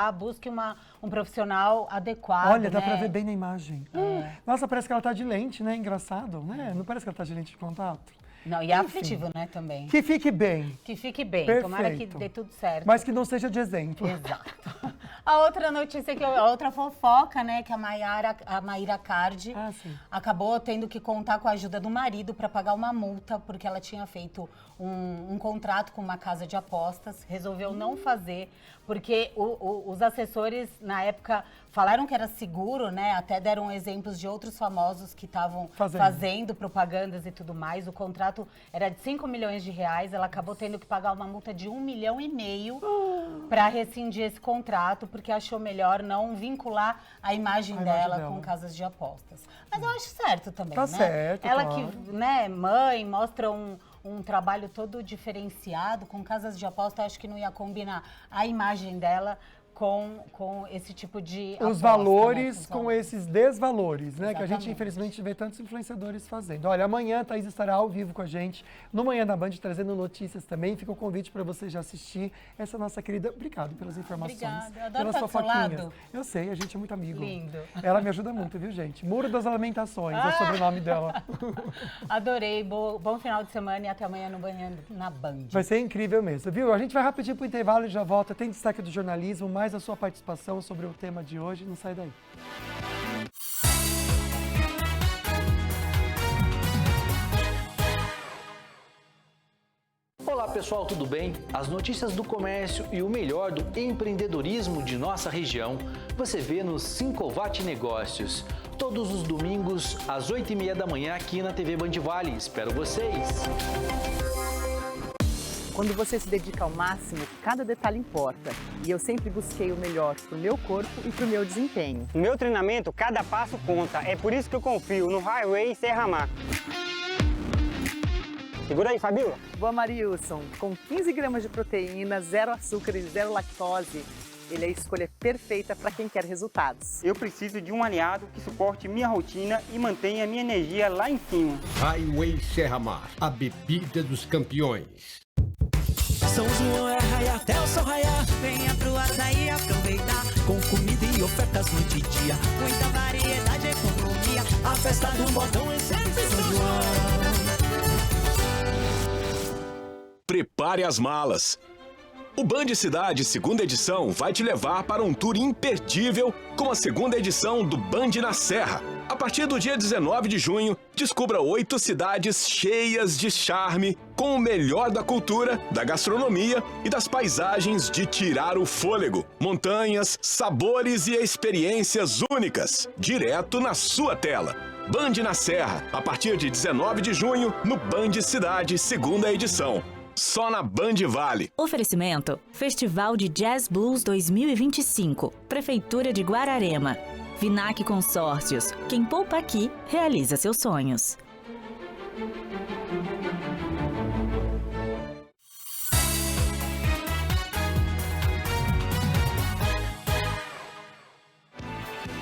um profissional adequado. Olha, dá né? pra ver bem na imagem. Nossa, parece que ela tá de lente, né? Engraçado, né? Não parece que ela tá de lente de contato? Não, e é afetivo, né, também. Que fique bem. Que fique bem. Perfeito. Tomara que dê tudo certo. Mas que não seja de exemplo. Exato. A outra notícia, a outra fofoca, né, que a Maíra Cardi acabou tendo que contar com a ajuda do marido para pagar uma multa, porque ela tinha feito um contrato com uma casa de apostas, resolveu não fazer, porque os assessores, na época, falaram que era seguro, né, até deram exemplos de outros famosos que estavam fazendo propagandas e tudo mais. O contrato era de 5 milhões de reais, ela acabou tendo que pagar uma multa de 1,5 milhão para rescindir esse contrato, porque achou melhor não vincular a imagem dela com casas de apostas. Mas eu acho certo também, Tá né? certo, Ela claro. que, né, mãe, mostra um trabalho todo diferenciado, com casas de aposta, acho que não ia combinar a imagem dela com esse tipo de aposta, Os valores né, com esses desvalores, né? Que a gente, Exatamente. infelizmente, vê tantos influenciadores fazendo. Olha, amanhã a Thaís estará ao vivo com a gente, no Manhã da Band, trazendo notícias também. Fica o convite para você já assistir. Essa nossa querida... Obrigado pelas informações. Obrigada, eu adoro pelas estar do seu fofoquinhas. lado. Eu sei, a gente é muito amigo. Lindo. Ela me ajuda muito, viu, gente? Muro das Lamentações, é o sobrenome dela. Adorei, bom final de semana e até amanhã no Manhã na Band. Vai ser incrível mesmo, viu? A gente vai rapidinho pro intervalo e já volta. Tem destaque do jornalismo, mais a sua participação sobre o tema de hoje. Não sai daí. Olá pessoal, tudo bem? As notícias do comércio e o melhor do empreendedorismo de nossa região você vê no Sincovat Negócios. Todos os domingos às 8h30 da manhã aqui na TV Band Vale. Espero vocês! Quando você se dedica ao máximo, cada detalhe importa. E eu sempre busquei o melhor para o meu corpo e para o meu desempenho. No meu treinamento, cada passo conta. É por isso que eu confio no Highway Serra Mar. Segura aí, Fabiola. Boa, Marilson. Com 15 gramas de proteína, 0 açúcar e 0 lactose, ele é a escolha perfeita para quem quer resultados. Eu preciso de um aliado que suporte minha rotina e mantenha minha energia lá em cima. Highway Serra Mar, a bebida dos campeões. São João é raia até o sol raiar. Venha pro açaí aproveitar. Com comida e ofertas noite e dia. Muita variedade e economia. A festa do modão é sempre São João. Prepare as malas. O Band Cidade segunda edição vai te levar para um tour imperdível com a segunda edição do Band na Serra. A partir do dia 19 de junho, descubra 8 cidades cheias de charme, com o melhor da cultura, da gastronomia e das paisagens de tirar o fôlego. Montanhas, sabores e experiências únicas, direto na sua tela. Band na Serra, a partir de 19 de junho, no Band Cidade segunda edição. Só na Band Vale. Oferecimento: Festival de Jazz Blues 2025. Prefeitura de Guararema. Vinac Consórcios. Quem poupa aqui, realiza seus sonhos.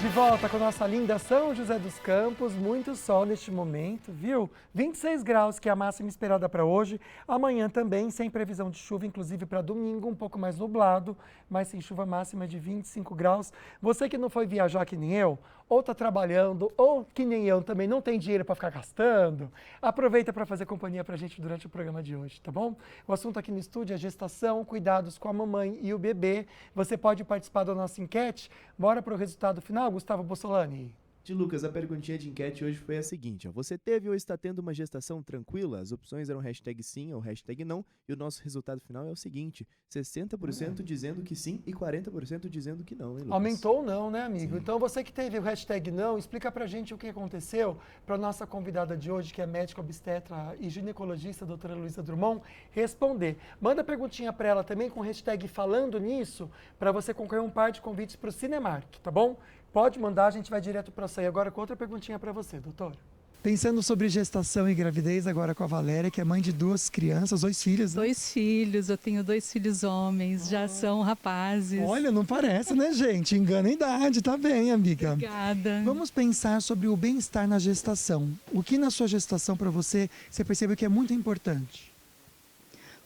De volta com a nossa linda São José dos Campos, muito sol neste momento, viu? 26 graus que é a máxima esperada para hoje, amanhã também sem previsão de chuva, inclusive para domingo um pouco mais nublado, mas sem chuva máxima de 25 graus. Você que não foi viajar que nem eu, ou está trabalhando, ou que nem eu também não tem dinheiro para ficar gastando, aproveita para fazer companhia para a gente durante o programa de hoje, tá bom? O assunto aqui no estúdio é gestação, cuidados com a mamãe e o bebê. Você pode participar da nossa enquete. Bora para o resultado final, Gustavo Bossolani. Lucas, a perguntinha de enquete hoje foi a seguinte, ó. Você teve ou está tendo uma gestação tranquila? As opções eram hashtag sim ou hashtag não, e o nosso resultado final é o seguinte, 60% dizendo que sim e 40% dizendo que não, hein, Lucas? Aumentou ou não, né, amigo? Sim. Então você que teve o hashtag não, explica pra gente o que aconteceu para nossa convidada de hoje, que é médica obstetra e ginecologista, doutora Luísa Drummond, responder. Manda perguntinha para ela também com hashtag falando nisso, para você concorrer um par de convites para o Cinemark, tá bom? Pode mandar, a gente vai direto para sair agora com outra perguntinha para você, doutora. Pensando sobre gestação e gravidez agora com a Valéria, que é mãe de 2 crianças, 2 filhos, né? 2 filhos, eu tenho 2 filhos homens, já são rapazes. Olha, não parece, né, gente? Engana a idade, tá bem, amiga. Obrigada. Vamos pensar sobre o bem-estar na gestação. O que na sua gestação para você percebeu que é muito importante?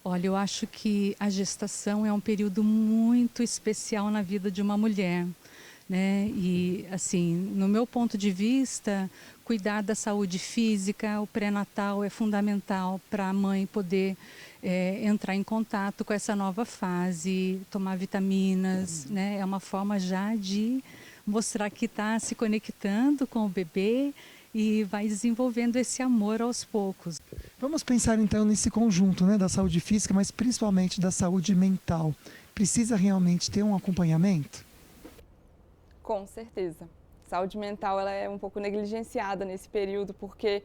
Olha, eu acho que a gestação é um período muito especial na vida de uma mulher. né? E, assim, no meu ponto de vista, cuidar da saúde física, o pré-natal é fundamental para a mãe poder entrar em contato com essa nova fase, tomar vitaminas, né? É uma forma já de mostrar que está se conectando com o bebê e vai desenvolvendo esse amor aos poucos. Vamos pensar então nesse conjunto, né, da saúde física, mas principalmente da saúde mental. Precisa realmente ter um acompanhamento? Com certeza. Saúde mental ela é um pouco negligenciada nesse período, porque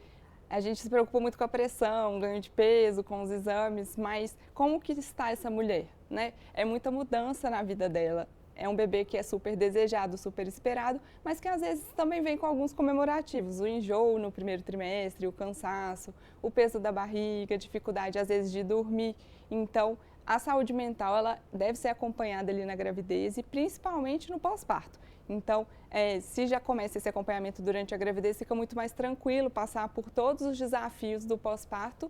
a gente se preocupa muito com a pressão, ganho de peso, com os exames, mas como que está essa mulher, né? É muita mudança na vida dela. É um bebê que é super desejado, super esperado, mas que às vezes também vem com alguns comemorativos. O enjoo no primeiro trimestre, o cansaço, o peso da barriga, dificuldade às vezes de dormir. Então, a saúde mental ela deve ser acompanhada ali na gravidez e principalmente no pós-parto. Então, se já começa esse acompanhamento durante a gravidez, fica muito mais tranquilo passar por todos os desafios do pós-parto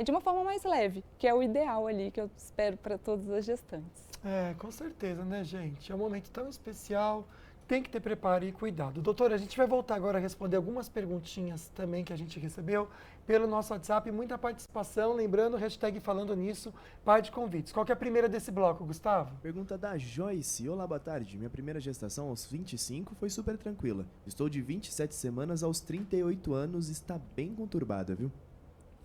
de uma forma mais leve, que é o ideal ali, que eu espero para todas as gestantes. Com certeza, né, gente? É um momento tão especial, tem que ter preparo e cuidado. Doutora, a gente vai voltar agora a responder algumas perguntinhas também que a gente recebeu pelo nosso WhatsApp, muita participação, lembrando, hashtag falando nisso, par de convites. Qual que é a primeira desse bloco, Gustavo? Pergunta da Joyce. Olá, boa tarde. Minha primeira gestação aos 25 foi super tranquila. Estou de 27 semanas aos 38 anos, está bem conturbada, viu?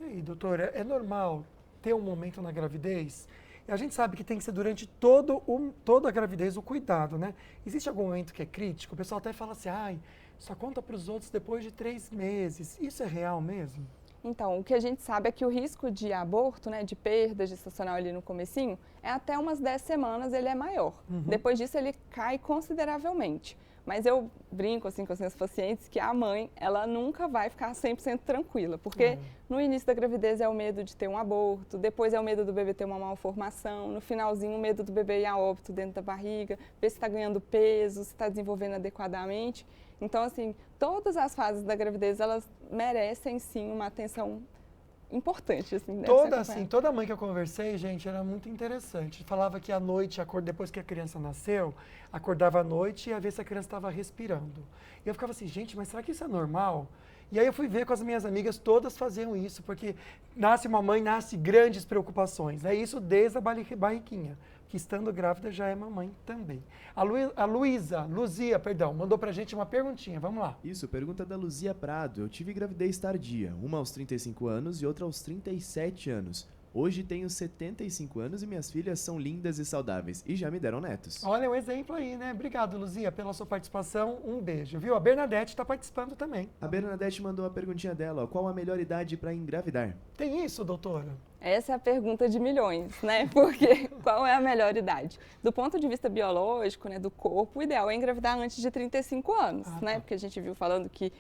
E aí, doutora, é normal ter um momento na gravidez? E a gente sabe que tem que ser durante toda a gravidez o cuidado, né? Existe algum momento que é crítico? O pessoal até fala assim, só conta para os outros depois de 3 meses. Isso é real mesmo? Então, o que a gente sabe é que o risco de aborto, né, de perda gestacional ali no comecinho, é até umas 10 semanas ele é maior. Depois disso ele cai consideravelmente. Mas eu brinco assim com as minhas pacientes que a mãe, ela nunca vai ficar 100% tranquila, porque no início da gravidez é o medo de ter um aborto, depois é o medo do bebê ter uma malformação, no finalzinho o medo do bebê ir a óbito dentro da barriga, ver se está ganhando peso, se está desenvolvendo adequadamente. Então, assim, todas as fases da gravidez, elas merecem, sim, uma atenção importante, assim. Toda mãe que eu conversei, gente, era muito interessante. Falava que à noite, depois que a criança nasceu, acordava à noite e ia ver se a criança estava respirando. E eu ficava assim, gente, mas será que isso é normal? E aí eu fui ver com as minhas amigas, todas faziam isso, porque nasce uma mãe, nasce grandes preocupações. É isso desde a barriguinha, que estando grávida já é mamãe também. A Luzia, mandou pra gente uma perguntinha, vamos lá. Isso, pergunta da Luzia Prado. Eu tive gravidez tardia, uma aos 35 anos e outra aos 37 anos. Hoje tenho 75 anos e minhas filhas são lindas e saudáveis e já me deram netos. Olha um exemplo aí, né? Obrigado, Luzia, pela sua participação. Um beijo, viu? A Bernadette está participando também. A Bernadette mandou a perguntinha dela, qual a melhor idade para engravidar? Tem isso, doutora? Essa é a pergunta de milhões, né? Porque qual é a melhor idade? Do ponto de vista biológico, né, do corpo, o ideal é engravidar antes de 35 anos, né? Porque a gente viu falando que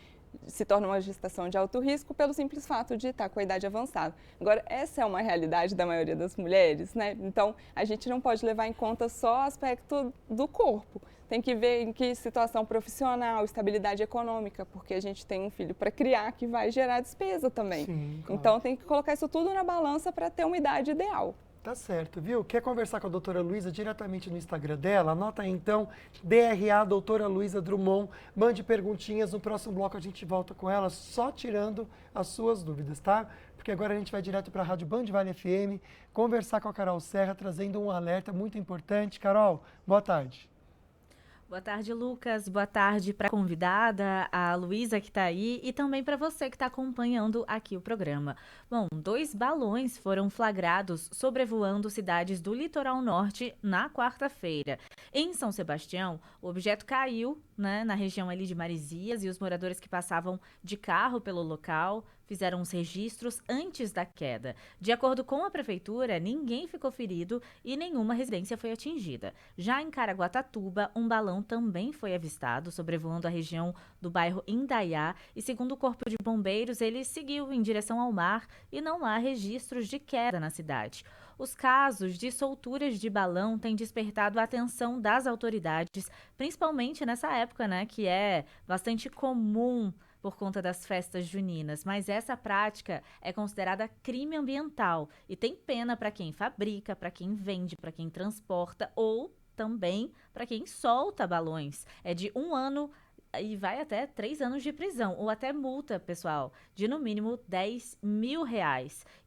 se torna uma gestação de alto risco pelo simples fato de estar com a idade avançada. Agora, essa é uma realidade da maioria das mulheres, né? Então, a gente não pode levar em conta só o aspecto do corpo. Tem que ver em que situação profissional, estabilidade econômica, porque a gente tem um filho para criar que vai gerar despesa também. Sim, claro. Então, tem que colocar isso tudo na balança para ter uma idade ideal. Tá certo, viu? Quer conversar com a doutora Luísa diretamente no Instagram dela? Anota aí então, DRA doutora Luísa Drummond. Mande perguntinhas, no próximo bloco a gente volta com ela, só tirando as suas dúvidas, tá? Porque agora a gente vai direto para a Rádio Band Vale FM, conversar com a Carol Serra, trazendo um alerta muito importante. Carol, boa tarde. Boa tarde, Lucas. Boa tarde para a convidada, a Luísa, que está aí, e também para você que está acompanhando aqui o programa. Bom, 2 balões foram flagrados sobrevoando cidades do litoral norte na quarta-feira. Em São Sebastião, o objeto caiu, né, na região ali de Marizias, e os moradores que passavam de carro pelo local fizeram os registros antes da queda. De acordo com a prefeitura, ninguém ficou ferido e nenhuma residência foi atingida. Já em Caraguatatuba, um balão também foi avistado, sobrevoando a região do bairro Indaiá, e segundo o Corpo de Bombeiros, ele seguiu em direção ao mar e não há registros de queda na cidade. Os casos de solturas de balão têm despertado a atenção das autoridades, principalmente nessa época, né, que é bastante comum por conta das festas juninas, mas essa prática é considerada crime ambiental e tem pena para quem fabrica, para quem vende, para quem transporta ou também para quem solta balões. É de 1 ano e vai até 3 anos de prisão, ou até multa, pessoal, de no mínimo R$10 mil.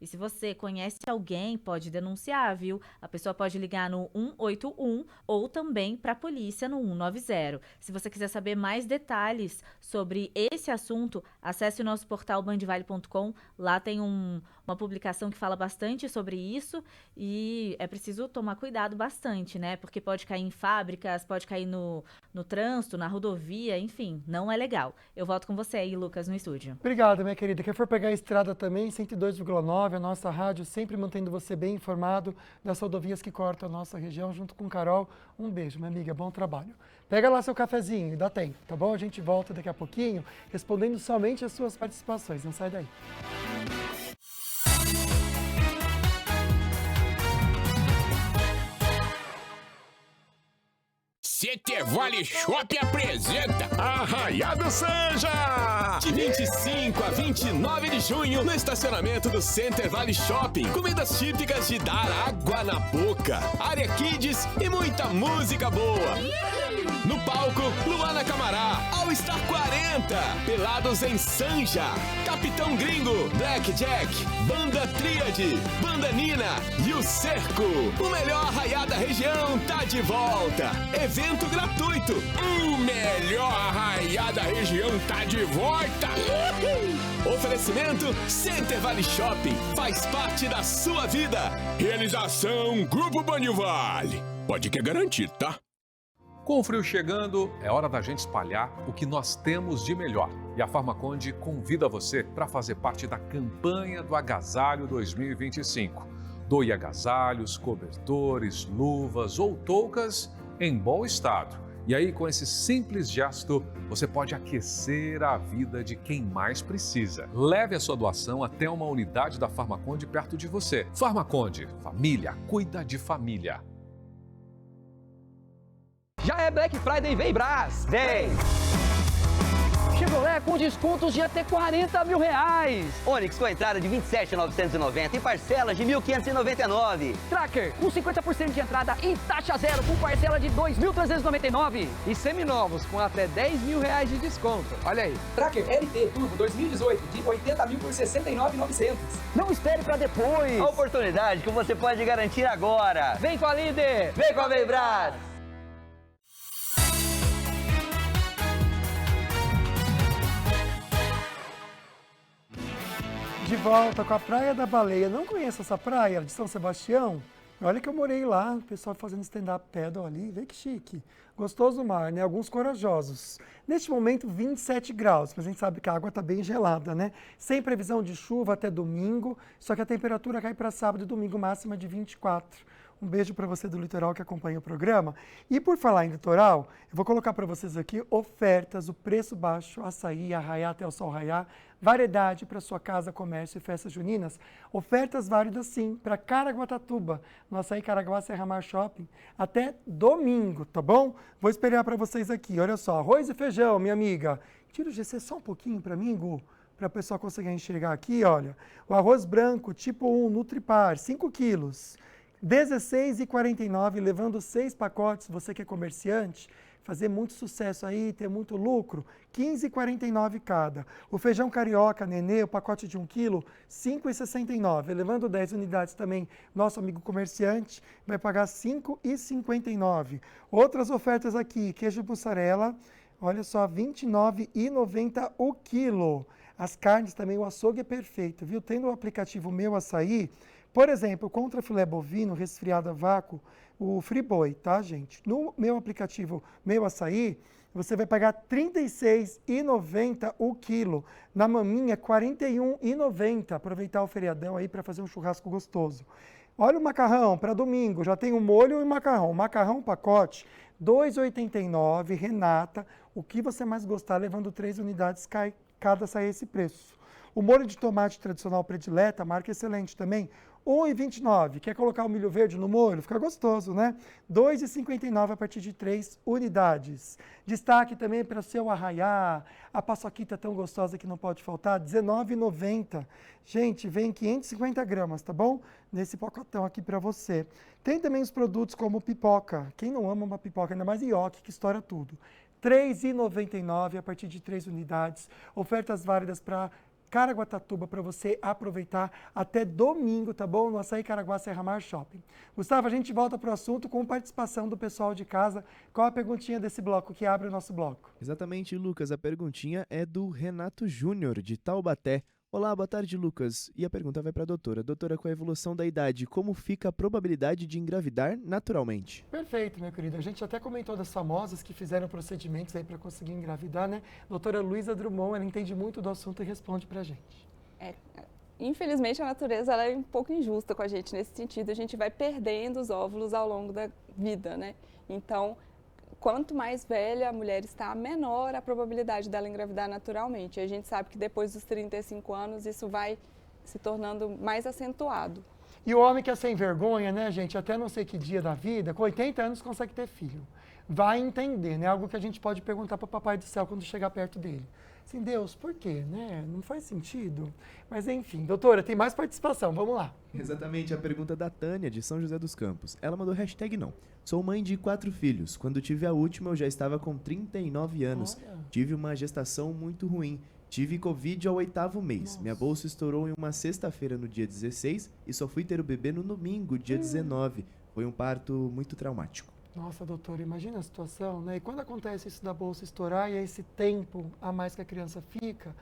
E se você conhece alguém, pode denunciar, viu? A pessoa pode ligar no 181 ou também para a polícia no 190. Se você quiser saber mais detalhes sobre esse assunto, acesse o nosso portal bandvale.com. Lá tem uma publicação que fala bastante sobre isso e é preciso tomar cuidado bastante, né? Porque pode cair em fábricas, pode cair no trânsito, na rodovia, enfim, não é legal. Eu volto com você aí, Lucas, no estúdio. Obrigado, minha querida. Quem for pegar a estrada também, 102,9, a nossa rádio, sempre mantendo você bem informado das rodovias que cortam a nossa região, junto com Carol. Um beijo, minha amiga, bom trabalho. Pega lá seu cafezinho, dá tempo, tá bom? A gente volta daqui a pouquinho, respondendo somente as suas participações. Não sai daí. Center Vale Shop apresenta Arraiado Sanja! De 25 a 29 de junho, no estacionamento do Center Vale Shopping. Comidas típicas de dar água na boca, área kids e muita música boa. No palco, Luana Camará, All Star 40, Pelados em Sanja, Capitão Gringo, Blackjack, Banda Tríade, Banda Nina e o Cerco. O melhor arraiá da região tá de volta. Evento gratuito. O melhor arraiá da região tá de volta. Oferecimento Center Vale Shopping. Faz parte da sua vida. Realização Grupo Bandvale. Pode que é garantido, tá? Com o frio chegando, é hora da gente espalhar o que nós temos de melhor. E a Farmaconde convida você para fazer parte da campanha do Agasalho 2025. Doe agasalhos, cobertores, luvas ou toucas em bom estado. E aí, com esse simples gesto, você pode aquecer a vida de quem mais precisa. Leve a sua doação até uma unidade da Farmaconde perto de você. Farmaconde, família cuida de família. Já é Black Friday, vem Brás! Vem! Chevrolet com descontos de até R$40 mil. Onix com entrada de 27.990 e parcelas de 1.599. Tracker com 50% de entrada e taxa zero com parcela de 2.399. E seminovos com até R$10 mil de desconto. Olha aí. Tracker LT Turbo 2018 de 80 mil por 69.900. Não espere para depois. A oportunidade que você pode garantir agora. Vem com a Líder. Vem com a Vembras. De volta com a Praia da Baleia. Não conheço essa praia de São Sebastião? Olha que eu morei lá, o pessoal fazendo stand-up paddle ali, vê que chique. Gostoso o mar, né? Alguns corajosos. Neste momento, 27 graus, mas a gente sabe que a água está bem gelada, né? Sem previsão de chuva até domingo, só que a temperatura cai para sábado e domingo, máxima de 24. Um beijo para você do litoral que acompanha o programa. E por falar em litoral, eu vou colocar para vocês aqui ofertas, o preço baixo, açaí, arraiá até o sol raiar, variedade para sua casa, comércio e festas juninas. Ofertas válidas sim para Caraguatatuba, no Açaí Caraguá Serra Mar Shopping, até domingo, tá bom? Vou esperar para vocês aqui. Olha só, arroz e feijão, minha amiga. Tira o GC só um pouquinho para mim, Gu, para o pessoal conseguir enxergar aqui, olha. O arroz branco tipo 1, Nutripar, 5 quilos. R$16,49, levando 6 pacotes, você que é comerciante, fazer muito sucesso aí, ter muito lucro, R$15,49 cada. O feijão carioca, nenê, o pacote de 1 quilo, R$5,69. Levando 10 unidades também, nosso amigo comerciante vai pagar R$5,59. Outras ofertas aqui, queijo mussarela, olha só, R$29,90 o quilo. As carnes também, o açougue é perfeito, viu? Tendo o aplicativo Meu Açaí, por exemplo, contra filé bovino resfriado a vácuo, o Friboi, tá, gente? No meu aplicativo Meu Açaí, você vai pagar R$36,90 o quilo. Na maminha, R$41,90. Aproveitar o feriadão aí para fazer um churrasco gostoso. Olha o macarrão para domingo, já tem o molho e o macarrão. Macarrão pacote, R$2,89. Renata, o que você mais gostar, levando 3 unidades, cada sai esse preço. O molho de tomate tradicional predileta, marca excelente também, 1,29. Quer colocar o milho verde no molho? Fica gostoso, né? 2,59 a partir de 3 unidades. Destaque também para o seu arraiá, a paçoquita tão gostosa que não pode faltar, R$19,90. Gente, vem 550 gramas, tá bom? Nesse pacotão aqui para você. Tem também os produtos como pipoca. Quem não ama uma pipoca, ainda mais nhoque, que estoura tudo. R$3,99 a partir de 3 unidades. Ofertas válidas para Caraguatatuba para você aproveitar até domingo, tá bom? No Açaí Caraguá Serra Mar Shopping. Gustavo, a gente volta para o assunto com participação do pessoal de casa. Qual a perguntinha desse bloco que abre o nosso bloco? Exatamente, Lucas. A perguntinha é do Renato Júnior, de Taubaté. Olá, boa tarde, Lucas. E a pergunta vai para a doutora. Doutora, com a evolução da idade, como fica a probabilidade de engravidar naturalmente? Perfeito, meu querido. A gente até comentou das famosas que fizeram procedimentos aí para conseguir engravidar, né? Doutora Luísa Drummond, ela entende muito do assunto e responde para a gente. Infelizmente, a natureza ela é um pouco injusta com a gente nesse sentido. A gente vai perdendo os óvulos ao longo da vida, né? Então, quanto mais velha a mulher está, menor a probabilidade dela engravidar naturalmente. E a gente sabe que depois dos 35 anos isso vai se tornando mais acentuado. E o homem que é sem vergonha, né, gente, até não sei que dia da vida, com 80 anos consegue ter filho. Vai entender, né? Algo que a gente pode perguntar para o Papai do Céu quando chegar perto dele. Assim, Deus, por quê, né? Não faz sentido. Mas enfim, doutora, tem mais participação, vamos lá. Exatamente, a pergunta da Tânia, de São José dos Campos. Ela mandou #não. Sou mãe de 4 filhos. Quando tive a última, eu já estava com 39 anos. Olha. Tive uma gestação muito ruim. Tive Covid ao 8º mês. Nossa. Minha bolsa estourou em uma sexta-feira no dia 16 e só fui ter o bebê no domingo, dia 19. Foi um parto muito traumático. Nossa, doutora, imagina a situação, né? E quando acontece isso da bolsa estourar e esse tempo a mais que a criança fica,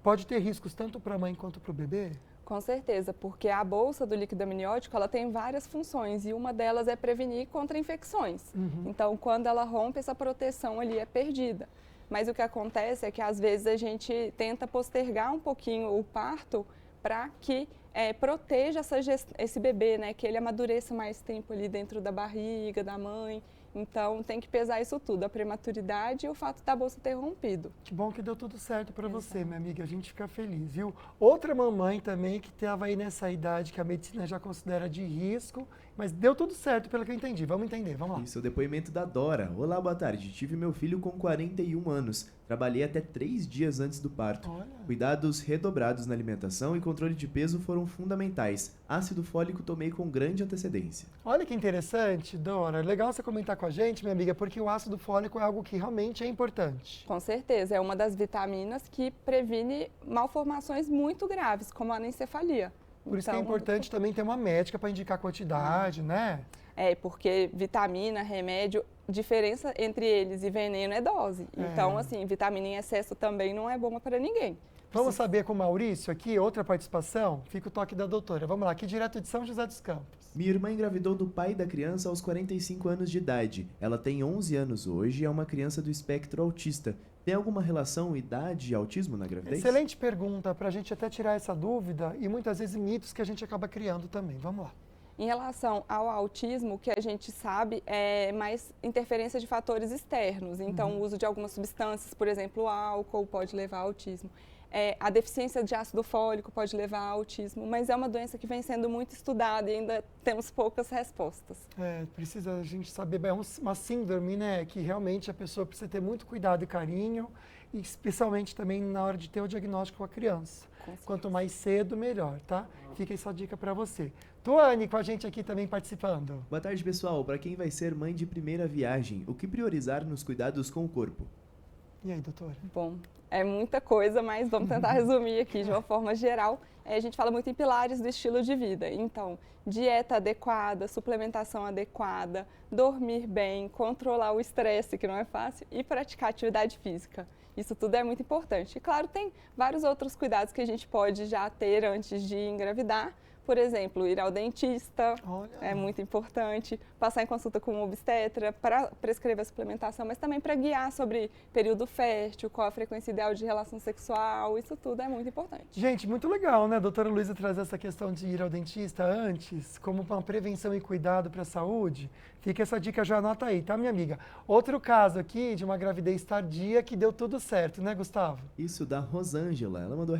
pode ter riscos tanto para a mãe quanto para o bebê? Com certeza, porque a bolsa do líquido amniótico ela tem várias funções e uma delas é prevenir contra infecções. Então, quando ela rompe, essa proteção ali é perdida. Mas o que acontece é que às vezes a gente tenta postergar um pouquinho o parto para que proteja esse bebê, né? Que ele amadureça mais tempo ali dentro da barriga da mãe. Então, tem que pesar isso tudo, a prematuridade e o fato da bolsa ter rompido. Que bom que deu tudo certo para você, minha amiga. A gente fica feliz, viu? Outra mamãe também que estava aí nessa idade que a medicina já considera de risco, mas deu tudo certo, pelo que eu entendi. Vamos entender, vamos lá. Isso é o depoimento da Dora. Olá, boa tarde. Tive meu filho com 41 anos. Trabalhei até 3 dias antes do parto. Olha. Cuidados redobrados na alimentação e controle de peso foram fundamentais. Ácido fólico tomei com grande antecedência. Olha que interessante, Dora. Legal você comentar com a gente, minha amiga, porque o ácido fólico é algo que realmente é importante. Com certeza, é uma das vitaminas que previne malformações muito graves, como a anencefalia. Por isso que é importante também ter uma médica para indicar a quantidade, né? Porque vitamina, remédio, diferença entre eles e veneno é dose. Então, assim, vitamina em excesso também não é bom para ninguém. Vamos saber com o Maurício aqui, outra participação? Fica o toque da doutora. Vamos lá, aqui direto de São José dos Campos. Minha irmã engravidou do pai da criança aos 45 anos de idade. Ela tem 11 anos hoje e é uma criança do espectro autista. Tem alguma relação idade e autismo na gravidez? Excelente pergunta, para a gente até tirar essa dúvida e muitas vezes mitos que a gente acaba criando também. Vamos lá. Em relação ao autismo, o que a gente sabe é mais interferência de fatores externos. Então, o uso de algumas substâncias, por exemplo, o álcool pode levar ao autismo. A deficiência de ácido fólico pode levar ao autismo, mas é uma doença que vem sendo muito estudada e ainda temos poucas respostas. Precisa a gente saber, é uma síndrome, né, que realmente a pessoa precisa ter muito cuidado e carinho, e especialmente também na hora de ter o diagnóstico com a criança. Quanto mais cedo, melhor, tá? Fica essa dica para você. Tuane com a gente aqui também participando. Boa tarde, pessoal. Para quem vai ser mãe de primeira viagem, o que priorizar nos cuidados com o corpo? E aí, doutora? Bom, é muita coisa, mas vamos tentar resumir aqui de uma forma geral. A gente fala muito em pilares do estilo de vida. Então, dieta adequada, suplementação adequada, dormir bem, controlar o estresse, que não é fácil, e praticar atividade física. Isso tudo é muito importante. E, claro, tem vários outros cuidados que a gente pode já ter antes de engravidar. Por exemplo, ir ao dentista, é muito importante, passar em consulta com um obstetra para prescrever a suplementação, mas também para guiar sobre período fértil, qual a frequência ideal de relação sexual, isso tudo é muito importante. Gente, muito legal, né, doutora Luísa, trazer essa questão de ir ao dentista antes, como uma prevenção e cuidado para a saúde. Fica essa dica, já anota aí, tá, minha amiga? Outro caso aqui de uma gravidez tardia que deu tudo certo, né, Gustavo? Isso, da Rosângela. Ela mandou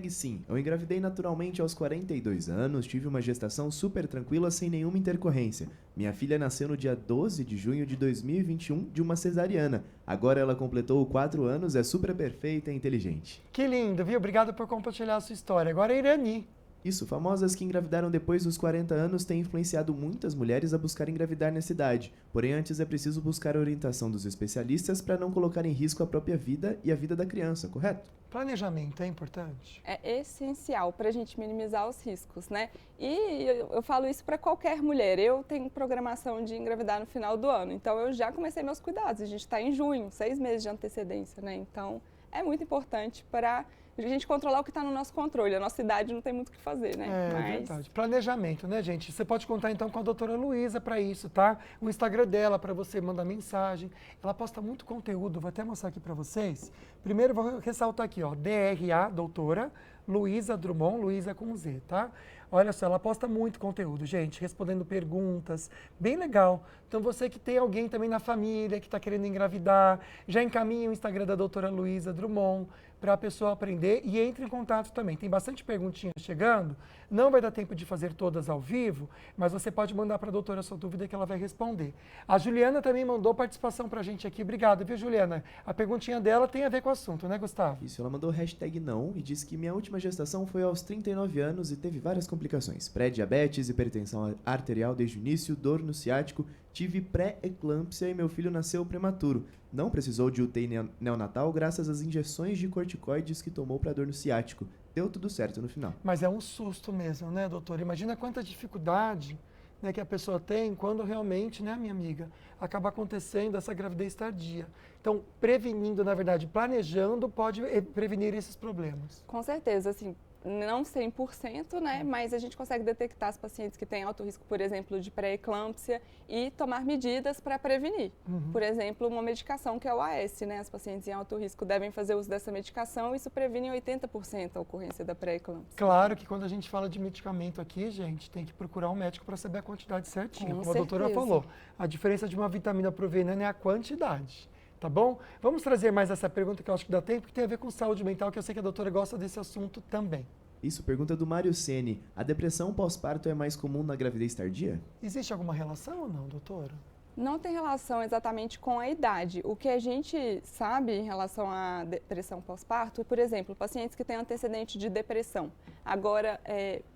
#sim. Eu engravidei naturalmente aos 42 anos. anos, tive uma gestação super tranquila sem nenhuma intercorrência. Minha filha nasceu no dia 12 de junho de 2021 de uma cesariana. Agora ela completou 4 anos, é super perfeita e inteligente. Que lindo, viu? Obrigado por compartilhar a sua história. Agora é Irani. Isso, famosas que engravidaram depois dos 40 anos têm influenciado muitas mulheres a buscar engravidar nessa idade. Porém, antes é preciso buscar a orientação dos especialistas para não colocar em risco a própria vida e a vida da criança, correto? Planejamento é importante? É essencial para a gente minimizar os riscos, né? E eu falo isso para qualquer mulher. Eu tenho programação de engravidar no final do ano, então eu já comecei meus cuidados. A gente está em junho, 6 meses de antecedência, né? Então, é muito importante para a gente controlar o que está no nosso controle. A nossa idade não tem muito o que fazer, né? É verdade. Planejamento, né, gente? Você pode contar, então, com a doutora Luísa para isso, tá? O Instagram dela, para você mandar mensagem. Ela posta muito conteúdo, vou até mostrar aqui para vocês. Primeiro, vou ressaltar aqui, ó, DRA, doutora Luísa Drummond, Luísa com Z, tá? Olha só, ela posta muito conteúdo, gente, respondendo perguntas, bem legal. Então, você que tem alguém também na família que está querendo engravidar, já encaminha o Instagram da doutora Luísa Drummond para a pessoa aprender e entre em contato também. Tem bastante perguntinhas chegando, não vai dar tempo de fazer todas ao vivo, mas você pode mandar para a doutora a sua dúvida que ela vai responder. A Juliana também mandou participação para a gente aqui. Obrigado, viu, Juliana? A perguntinha dela tem a ver com o assunto, né, Gustavo? Isso, ela mandou #não e disse que minha última gestação foi aos 39 anos e teve várias complicações. Pré-diabetes, hipertensão arterial desde o início, dor no ciático, tive pré-eclâmpsia e meu filho nasceu prematuro. Não precisou de UTI neonatal graças às injeções de corticoides que tomou para dor no ciático. Deu tudo certo no final. Mas é um susto mesmo, né, doutora? Imagina quanta dificuldade, né, que a pessoa tem quando realmente, né, minha amiga, acaba acontecendo essa gravidez tardia. Então, prevenindo, na verdade, planejando, pode prevenir esses problemas. Com certeza, assim, não 100%, né, mas a gente consegue detectar as pacientes que têm alto risco, por exemplo, de pré-eclâmpsia e tomar medidas para prevenir. Por exemplo, uma medicação que é o AS, né, as pacientes em alto risco devem fazer uso dessa medicação e isso previne 80% a ocorrência da pré-eclâmpsia. Claro que quando a gente fala de medicamento aqui, gente, tem que procurar um médico para saber a quantidade certinha, como a doutora falou. A diferença de uma vitamina para o veneno é a quantidade. Tá bom? Vamos trazer mais essa pergunta que eu acho que dá tempo, que tem a ver com saúde mental, que eu sei que a doutora gosta desse assunto também. Isso, pergunta do Mário Ceni. A depressão pós-parto é mais comum na gravidez tardia? Existe alguma relação ou não, doutora? Não tem relação exatamente com a idade. O que a gente sabe em relação à depressão pós-parto é, por exemplo, pacientes que têm antecedente de depressão. Agora,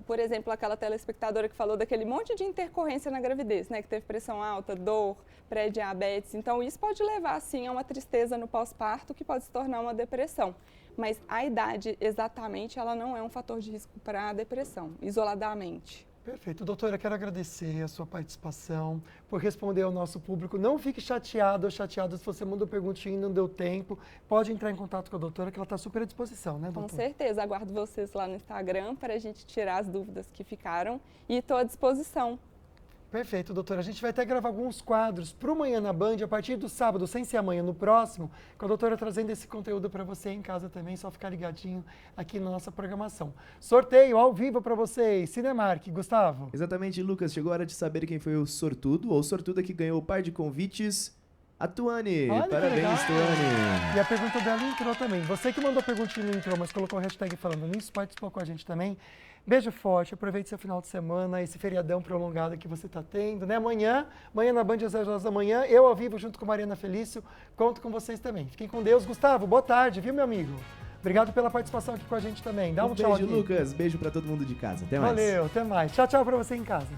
por exemplo, aquela telespectadora que falou daquele monte de intercorrência na gravidez, né, que teve pressão alta, dor, pré-diabetes. Então, isso pode levar, sim, a uma tristeza no pós-parto que pode se tornar uma depressão. Mas a idade, exatamente, ela não é um fator de risco para a depressão, isoladamente. Perfeito. Doutora, quero agradecer a sua participação, por responder ao nosso público. Não fique chateado ou chateado se você mandou perguntinha e não deu tempo. Pode entrar em contato com a doutora, que ela está super à disposição, né, doutora? Com certeza. Aguardo vocês lá no Instagram para a gente tirar as dúvidas que ficaram e estou à disposição. Perfeito, doutora. A gente vai até gravar alguns quadros para o Manhã na Band, a partir do sábado, sem ser amanhã, no próximo, com a doutora trazendo esse conteúdo para você em casa também, só ficar ligadinho aqui na nossa programação. Sorteio ao vivo para vocês, Cinemark. Gustavo? Exatamente, Lucas. Chegou a hora de saber quem foi o sortudo ou sortuda que ganhou o par de convites. A Tuane. Olha, parabéns, Tuane. E a pergunta dela entrou também. Você que mandou perguntinha não entrou, mas colocou a hashtag falando nisso, participou com a gente também. Beijo forte, aproveite seu final de semana, esse feriadão prolongado que você está tendo, né? Amanhã na Band às 10 horas da manhã, eu ao vivo junto com Mariana Felício, conto com vocês também. Fiquem com Deus. Gustavo, boa tarde, viu, meu amigo? Obrigado pela participação aqui com a gente também. Dá um tchau beijo, aqui. Lucas. Beijo para todo mundo de casa. Até mais. Valeu, até mais. Tchau, tchau para você em casa.